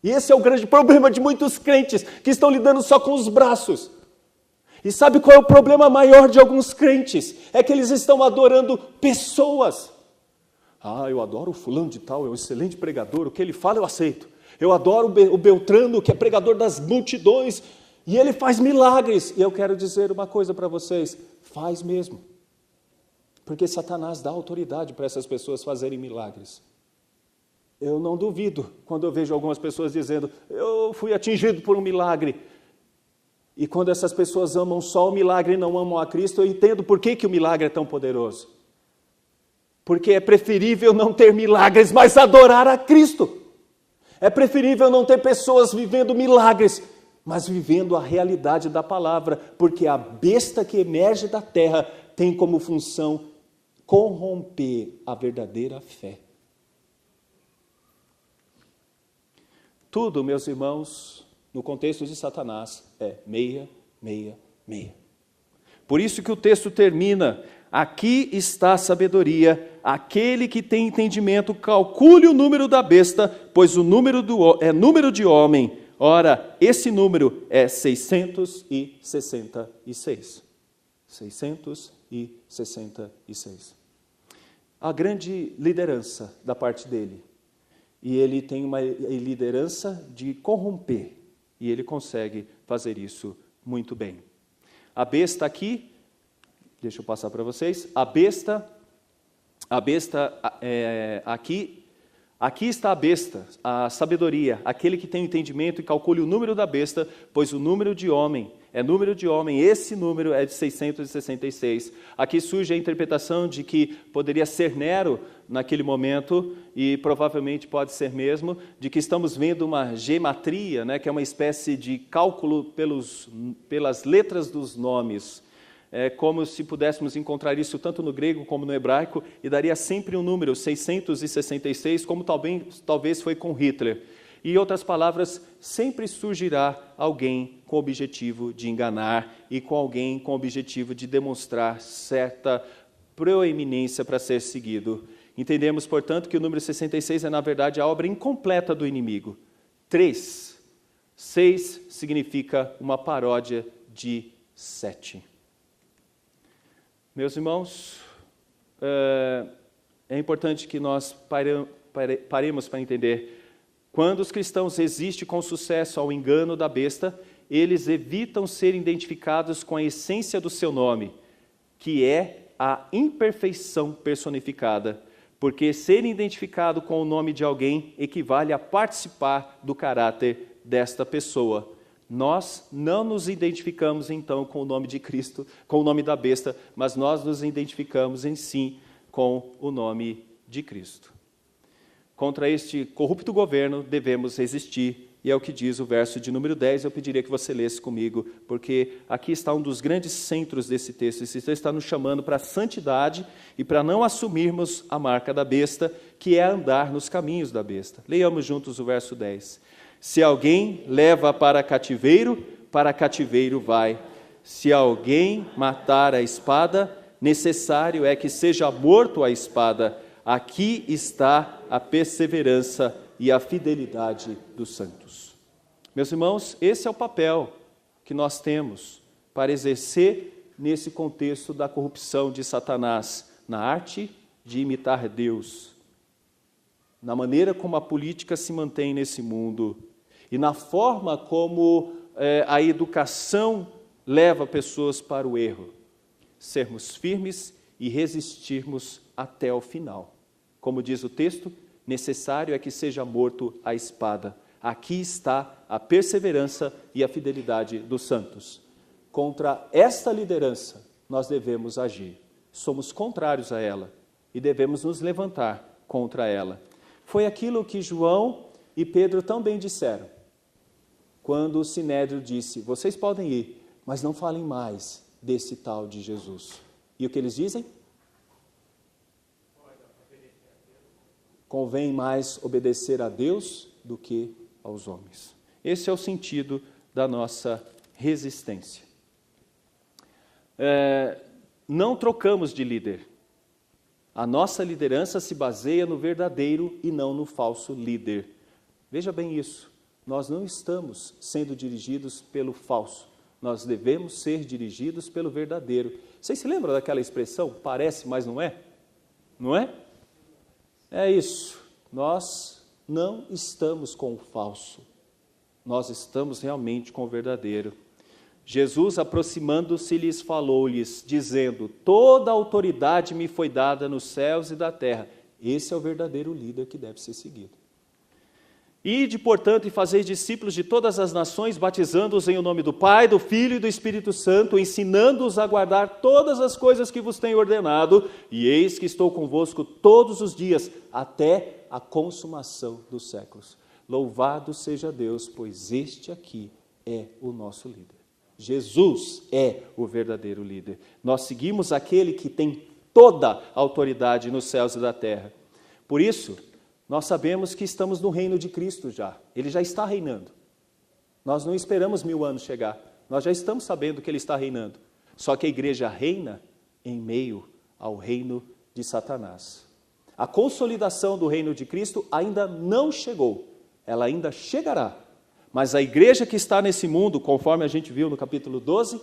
E esse é o grande problema de muitos crentes, que estão lidando só com os braços. E sabe qual é o problema maior de alguns crentes? É que eles estão adorando pessoas. Eu adoro o fulano de tal, é um excelente pregador, o que ele fala eu aceito. Eu adoro o Beltrano, que é pregador das multidões, e ele faz milagres. E eu quero dizer uma coisa para vocês, faz mesmo. Porque Satanás dá autoridade para essas pessoas fazerem milagres. Eu não duvido quando eu vejo algumas pessoas dizendo, eu fui atingido por um milagre. E quando essas pessoas amam só o milagre e não amam a Cristo, eu entendo por que o milagre é tão poderoso. Porque é preferível não ter milagres, mas adorar a Cristo. É preferível não ter pessoas vivendo milagres, mas vivendo a realidade da palavra. Porque a besta que emerge da terra tem como função corromper a verdadeira fé. Tudo, meus irmãos, no contexto de Satanás, é meia, meia, meia. Por isso que o texto termina, aqui está a sabedoria, aquele que tem entendimento, calcule o número da besta, pois o número é número de homem. Ora, esse número é 666. 666. A grande liderança da parte dele. E ele tem uma liderança de corromper. E ele consegue fazer isso muito bem. A besta aqui, deixa eu passar para vocês. A besta aqui está a besta, a sabedoria, aquele que tem o entendimento e calcule o número da besta, pois o número de homem é número de homem, esse número é de 666. Aqui surge a interpretação de que poderia ser Nero naquele momento, e provavelmente pode ser mesmo, de que estamos vendo uma gematria, né, que é uma espécie de cálculo pelas letras dos nomes. É como se pudéssemos encontrar isso tanto no grego como no hebraico, e daria sempre um número, 666, como talvez foi com Hitler. E, em outras palavras, sempre surgirá alguém com o objetivo de enganar e com alguém com o objetivo de demonstrar certa proeminência para ser seguido. Entendemos, portanto, que o número 66 é, na verdade, a obra incompleta do inimigo. 3. 6 significa uma paródia de 7. Meus irmãos, é importante que nós paremos para entender. Quando os cristãos resistem com sucesso ao engano da besta, eles evitam ser identificados com a essência do seu nome, que é a imperfeição personificada, porque ser identificado com o nome de alguém equivale a participar do caráter desta pessoa. Nós não nos identificamos, então, com o nome de Cristo, com o nome da besta, mas nós nos identificamos, em si, com o nome de Cristo. Contra este corrupto governo devemos resistir, e é o que diz o verso de número 10, eu pediria que você lesse comigo, porque aqui está um dos grandes centros desse texto. Esse texto está nos chamando para a santidade e para não assumirmos a marca da besta, que é andar nos caminhos da besta. Leiamos juntos o verso 10. Se alguém leva para cativeiro vai. Se alguém matar a espada, necessário é que seja morto a espada. Aqui está a perseverança e a fidelidade dos santos. Meus irmãos, esse é o papel que nós temos para exercer nesse contexto da corrupção de Satanás, na arte de imitar Deus, na maneira como a política se mantém nesse mundo e na forma como a educação leva pessoas para o erro. Sermos firmes e resistirmos até o final. Como diz o texto, necessário é que seja morto a espada. Aqui está a perseverança e a fidelidade dos santos. Contra esta liderança, nós devemos agir. Somos contrários a ela e devemos nos levantar contra ela. Foi aquilo que João e Pedro também disseram, quando o Sinédrio disse, vocês podem ir, mas não falem mais desse tal de Jesus. E o que eles dizem? Convém mais obedecer a Deus do que aos homens. Esse é o sentido da nossa resistência. Não trocamos de líder. A nossa liderança se baseia no verdadeiro e não no falso líder. Veja bem isso. Nós não estamos sendo dirigidos pelo falso. Nós devemos ser dirigidos pelo verdadeiro. Vocês se lembram daquela expressão? Parece, mas não é? Não é? É isso, nós não estamos com o falso, nós estamos realmente com o verdadeiro. Jesus, aproximando-se, lhes falou-lhes, dizendo, toda a autoridade me foi dada nos céus e da terra. Esse é o verdadeiro líder que deve ser seguido. Ide, portanto, e fazeis discípulos de todas as nações, batizando-os em o nome do Pai, do Filho e do Espírito Santo, ensinando-os a guardar todas as coisas que vos tenho ordenado, e eis que estou convosco todos os dias, até a consumação dos séculos. Louvado seja Deus, pois este aqui é o nosso líder. Jesus é o verdadeiro líder. Nós seguimos aquele que tem toda a autoridade nos céus e da terra. Por isso, nós sabemos que estamos no reino de Cristo já. Ele já está reinando. Nós não esperamos 1000 anos chegar. Nós já estamos sabendo que Ele está reinando. Só que a igreja reina em meio ao reino de Satanás. A consolidação do reino de Cristo ainda não chegou. Ela ainda chegará. Mas a igreja que está nesse mundo, conforme a gente viu no capítulo 12,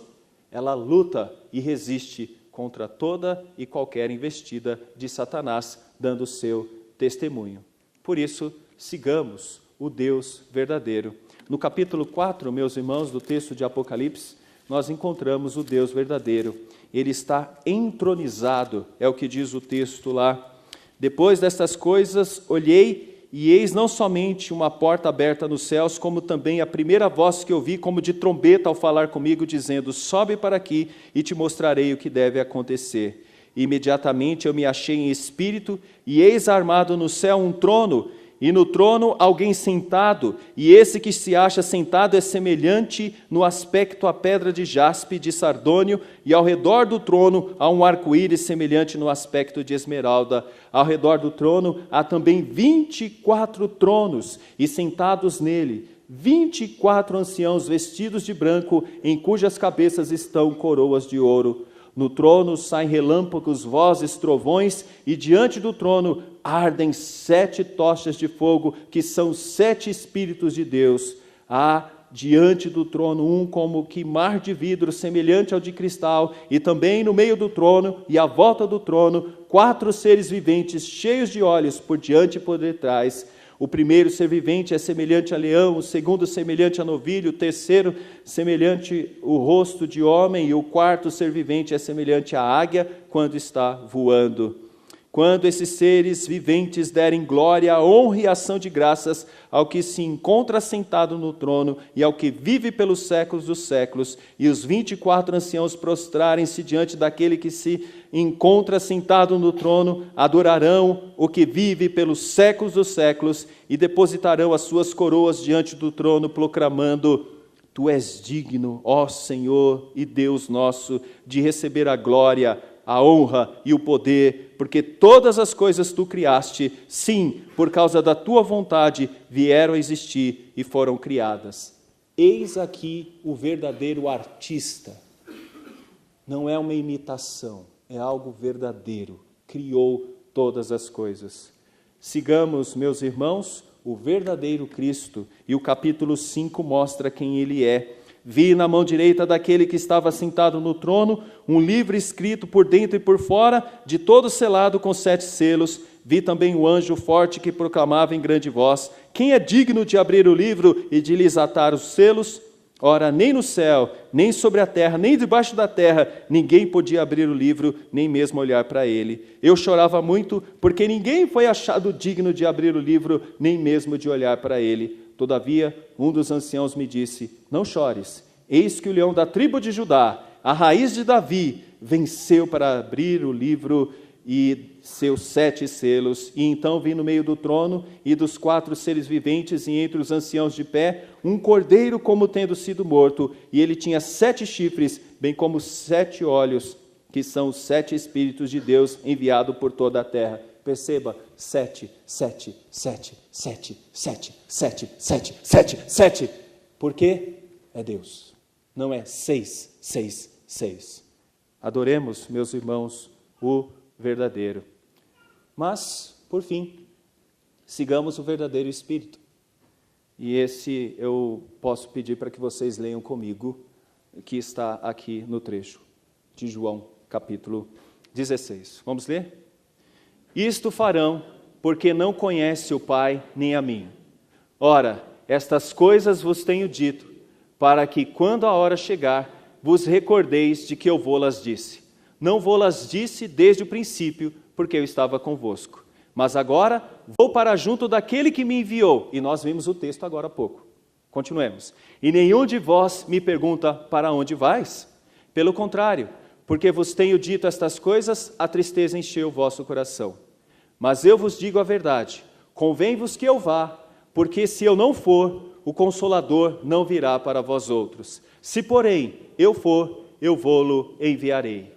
ela luta e resiste contra toda e qualquer investida de Satanás, dando o seu testemunho. Por isso, sigamos o Deus verdadeiro. No capítulo 4, meus irmãos, do texto de Apocalipse, nós encontramos o Deus verdadeiro. Ele está entronizado, é o que diz o texto lá. Depois destas coisas, olhei e eis não somente uma porta aberta nos céus, como também a primeira voz que ouvi, como de trombeta ao falar comigo, dizendo: sobe para aqui e te mostrarei o que deve acontecer. E imediatamente eu me achei em espírito, e eis armado no céu um trono, e no trono alguém sentado, e esse que se acha sentado é semelhante no aspecto à pedra de jaspe de sardônio, e ao redor do trono há um arco-íris semelhante no aspecto de esmeralda. Ao redor do trono há também 24 tronos, e sentados nele 24 anciãos vestidos de branco, em cujas cabeças estão coroas de ouro. No trono saem relâmpagos, vozes, trovões, e diante do trono ardem 7 tochas de fogo, que são 7 Espíritos de Deus. Há diante do trono um como que mar de vidro, semelhante ao de cristal, e também no meio do trono e à volta do trono 4 seres viventes, cheios de olhos por diante e por detrás. O primeiro ser vivente é semelhante a leão, o segundo semelhante a novilho, o terceiro semelhante o rosto de homem, e o quarto ser vivente é semelhante à águia quando está voando. Quando esses seres viventes derem glória, honra e ação de graças ao que se encontra sentado no trono e ao que vive pelos séculos dos séculos, e os 24 anciãos prostrarem-se diante daquele que se encontra sentado no trono, adorarão o que vive pelos séculos dos séculos e depositarão as suas coroas diante do trono, proclamando: Tu és digno, ó Senhor e Deus nosso, de receber a glória, a honra e o poder, porque todas as coisas tu criaste, sim, por causa da tua vontade, vieram a existir e foram criadas. Eis aqui o verdadeiro artista. Não é uma imitação, é algo verdadeiro. Criou todas as coisas. Sigamos, meus irmãos, o verdadeiro Cristo, e o capítulo 5 mostra quem ele é. Vi na mão direita daquele que estava sentado no trono um livro escrito por dentro e por fora, de todo selado com 7 selos. Vi também o anjo forte que proclamava em grande voz: quem é digno de abrir o livro e de lhes atar os selos? Ora, nem no céu, nem sobre a terra, nem debaixo da terra, ninguém podia abrir o livro, nem mesmo olhar para ele. Eu chorava muito, porque ninguém foi achado digno de abrir o livro, nem mesmo de olhar para ele. Todavia, um dos anciãos me disse: não chores, eis que o leão da tribo de Judá, a raiz de Davi, venceu para abrir o livro e seus 7 selos. E então vi no meio do trono e dos 4 seres viventes, e entre os anciãos de pé, um cordeiro como tendo sido morto, e ele tinha 7 chifres, bem como 7 olhos, que são os 7 Espíritos de Deus enviados por toda a terra. Perceba, 7, 7, 7, 7, 7, 7, 7, 7, 7. Por quê? É Deus. Não é 6, 6, 6. Adoremos, meus irmãos, o verdadeiro. Mas, por fim, sigamos o verdadeiro Espírito. E esse eu posso pedir para que vocês leiam comigo, que está aqui no trecho de João, capítulo 16. Vamos ler? Isto farão, porque não conhece o Pai nem a mim. Ora, estas coisas vos tenho dito, para que, quando a hora chegar, vos recordeis de que eu vô-las disse. Não vô-las disse desde o princípio, porque eu estava convosco. Mas agora vou para junto daquele que me enviou. E nós vimos o texto agora há pouco. Continuemos. E nenhum de vós me pergunta: para onde vais? Pelo contrário, porque vos tenho dito estas coisas, a tristeza encheu o vosso coração. Mas eu vos digo a verdade: convém-vos que eu vá, porque se eu não for, o Consolador não virá para vós outros. Se, porém, eu for, eu vô-lo enviarei.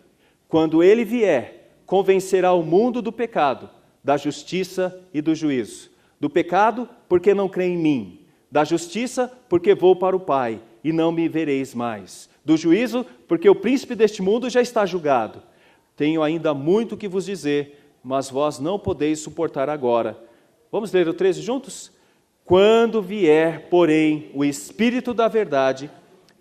Quando ele vier, convencerá o mundo do pecado, da justiça e do juízo. Do pecado, porque não crê em mim. Da justiça, porque vou para o Pai, e não me vereis mais. Do juízo, porque o príncipe deste mundo já está julgado. Tenho ainda muito que vos dizer, mas vós não podeis suportar agora. Vamos ler o 13 juntos? Quando vier, porém, o Espírito da verdade,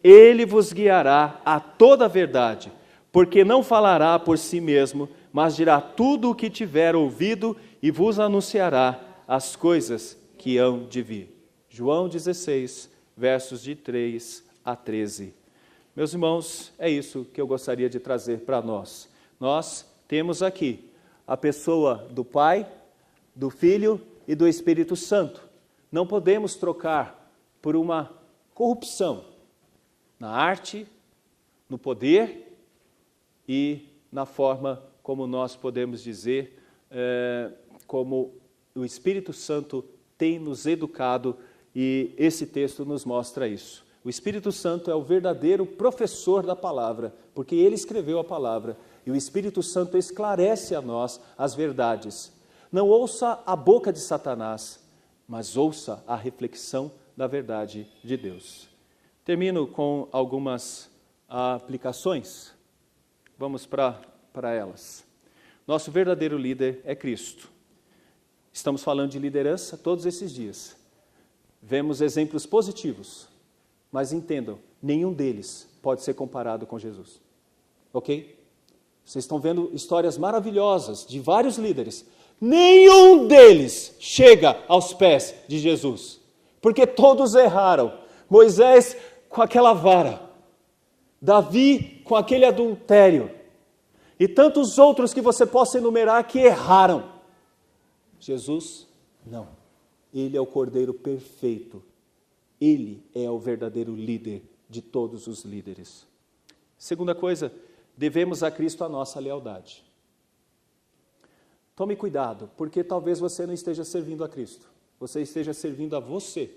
ele vos guiará a toda a verdade, porque não falará por si mesmo, mas dirá tudo o que tiver ouvido e vos anunciará as coisas que hão de vir. João 16, versos de 3 a 13. Meus irmãos, é isso que eu gostaria de trazer para nós. Nós temos aqui a pessoa do Pai, do Filho e do Espírito Santo. Não podemos trocar por uma corrupção na arte, no poder e na forma como nós podemos dizer, como o Espírito Santo tem nos educado, e esse texto nos mostra isso. O Espírito Santo é o verdadeiro professor da palavra, porque ele escreveu a palavra, e o Espírito Santo esclarece a nós as verdades. Não ouça a boca de Satanás, mas ouça a reflexão da verdade de Deus. Termino com algumas aplicações. Vamos para elas. Nosso verdadeiro líder é Cristo. Estamos falando de liderança todos esses dias. Vemos exemplos positivos, mas entendam, nenhum deles pode ser comparado com Jesus. Ok? Vocês estão vendo histórias maravilhosas de vários líderes. Nenhum deles chega aos pés de Jesus, porque todos erraram. Moisés com aquela vara, Davi com aquele adultério, e tantos outros que você possa enumerar que erraram. Jesus, não. Ele é o Cordeiro perfeito. Ele é o verdadeiro líder de todos os líderes. Segunda coisa, devemos a Cristo a nossa lealdade. Tome cuidado, porque talvez você não esteja servindo a Cristo. Você esteja servindo a você.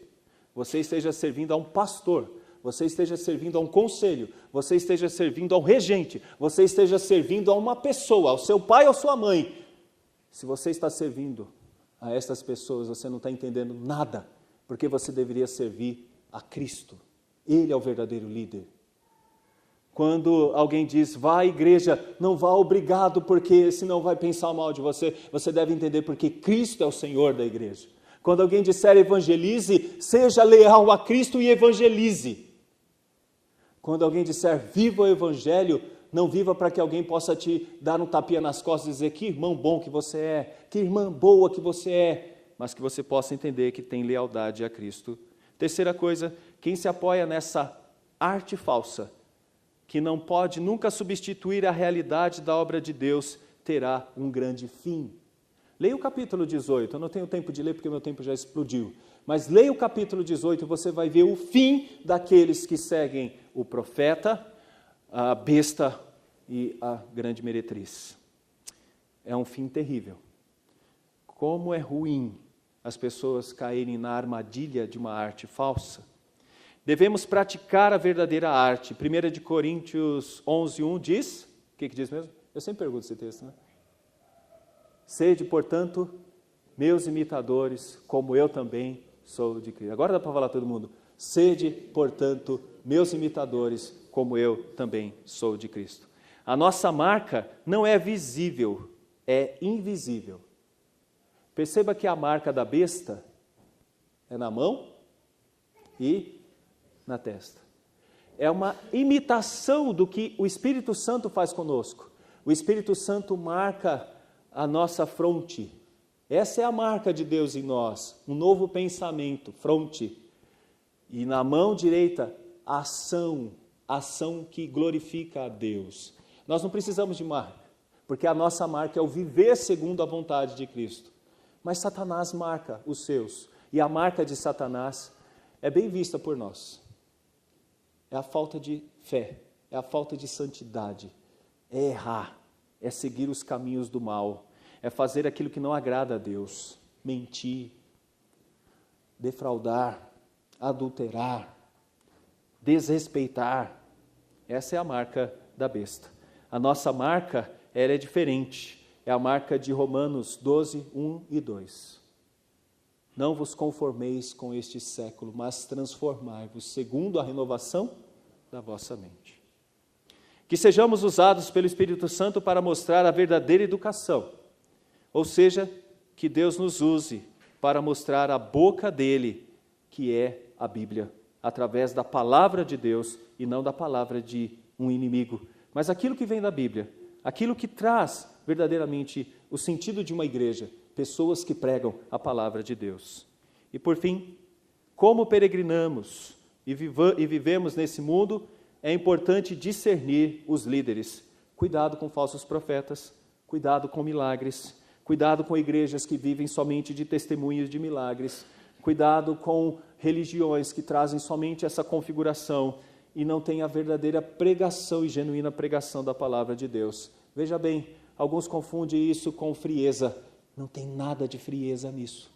Você esteja servindo a um pastor. Você esteja servindo a um conselho. Você esteja servindo a um regente. Você esteja servindo a uma pessoa, ao seu pai ou sua mãe. Se você está servindo a estas pessoas, você não está entendendo nada, porque você deveria servir a Cristo. Ele é o verdadeiro líder. Quando alguém diz, vá à igreja, não vá obrigado, porque senão vai pensar mal de você. Você deve entender porque Cristo é o Senhor da igreja. Quando alguém disser evangelize, seja leal a Cristo e evangelize. Quando alguém disser viva o evangelho, não viva para que alguém possa te dar um tapinha nas costas e dizer que irmão bom que você é, que irmã boa que você é, mas que você possa entender que tem lealdade a Cristo. Terceira coisa, quem se apoia nessa arte falsa, que não pode nunca substituir a realidade da obra de Deus, terá um grande fim. Leia o capítulo 18, eu não tenho tempo de ler porque meu tempo já explodiu, mas leia o capítulo 18 e você vai ver o fim daqueles que seguem o profeta, a besta e a grande meretriz. É um fim terrível. Como é ruim as pessoas caírem na armadilha de uma arte falsa. Devemos praticar a verdadeira arte. 1 Coríntios 11:1 diz, o que diz mesmo? Eu sempre pergunto esse texto, né? Sede, portanto, meus imitadores, como eu também sou de Cristo. Agora dá para falar todo mundo. Sede, portanto, meus imitadores, como eu também sou de Cristo. A nossa marca não é visível, é invisível. Perceba que a marca da besta é na mão e na testa. É uma imitação do que o Espírito Santo faz conosco. O Espírito Santo marca a nossa fronte. Essa é a marca de Deus em nós, um novo pensamento, fronte. E na mão direita, ação que glorifica a Deus. Nós não precisamos de marca, porque a nossa marca é o viver segundo a vontade de Cristo. Mas Satanás marca os seus, e a marca de Satanás é bem vista por nós. É a falta de fé, é a falta de santidade, é errar, é seguir os caminhos do mal, é fazer aquilo que não agrada a Deus, mentir, defraudar, adulterar, desrespeitar. Essa é a marca da besta. A nossa marca, ela é diferente. É a marca de Romanos 12:1 e 2. Não vos conformeis com este século, mas transformai-vos segundo a renovação da vossa mente. Que sejamos usados pelo Espírito Santo para mostrar a verdadeira educação. Ou seja, que Deus nos use para mostrar a boca dele, que é a Bíblia, através da palavra de Deus e não da palavra de um inimigo. Mas aquilo que vem da Bíblia, aquilo que traz verdadeiramente o sentido de uma igreja, pessoas que pregam a palavra de Deus. E por fim, como peregrinamos e vivemos nesse mundo, é importante discernir os líderes. Cuidado com falsos profetas, cuidado com milagres, Cuidado com igrejas que vivem somente de testemunhos de milagres. Cuidado com religiões que trazem somente essa configuração e não têm a verdadeira pregação e genuína pregação da palavra de Deus. Veja bem, alguns confundem isso com frieza. Não tem nada de frieza nisso.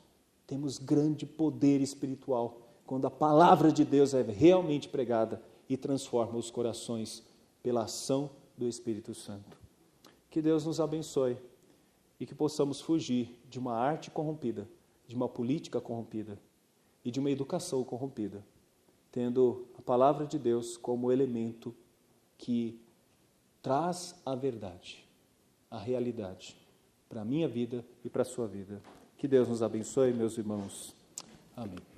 Temos grande poder espiritual quando a palavra de Deus é realmente pregada e transforma os corações pela ação do Espírito Santo. Que Deus nos abençoe e que possamos fugir de uma arte corrompida, de uma política corrompida e de uma educação corrompida, tendo a palavra de Deus como elemento que traz a verdade, a realidade, para a minha vida e para a sua vida. Que Deus nos abençoe, meus irmãos. Amém.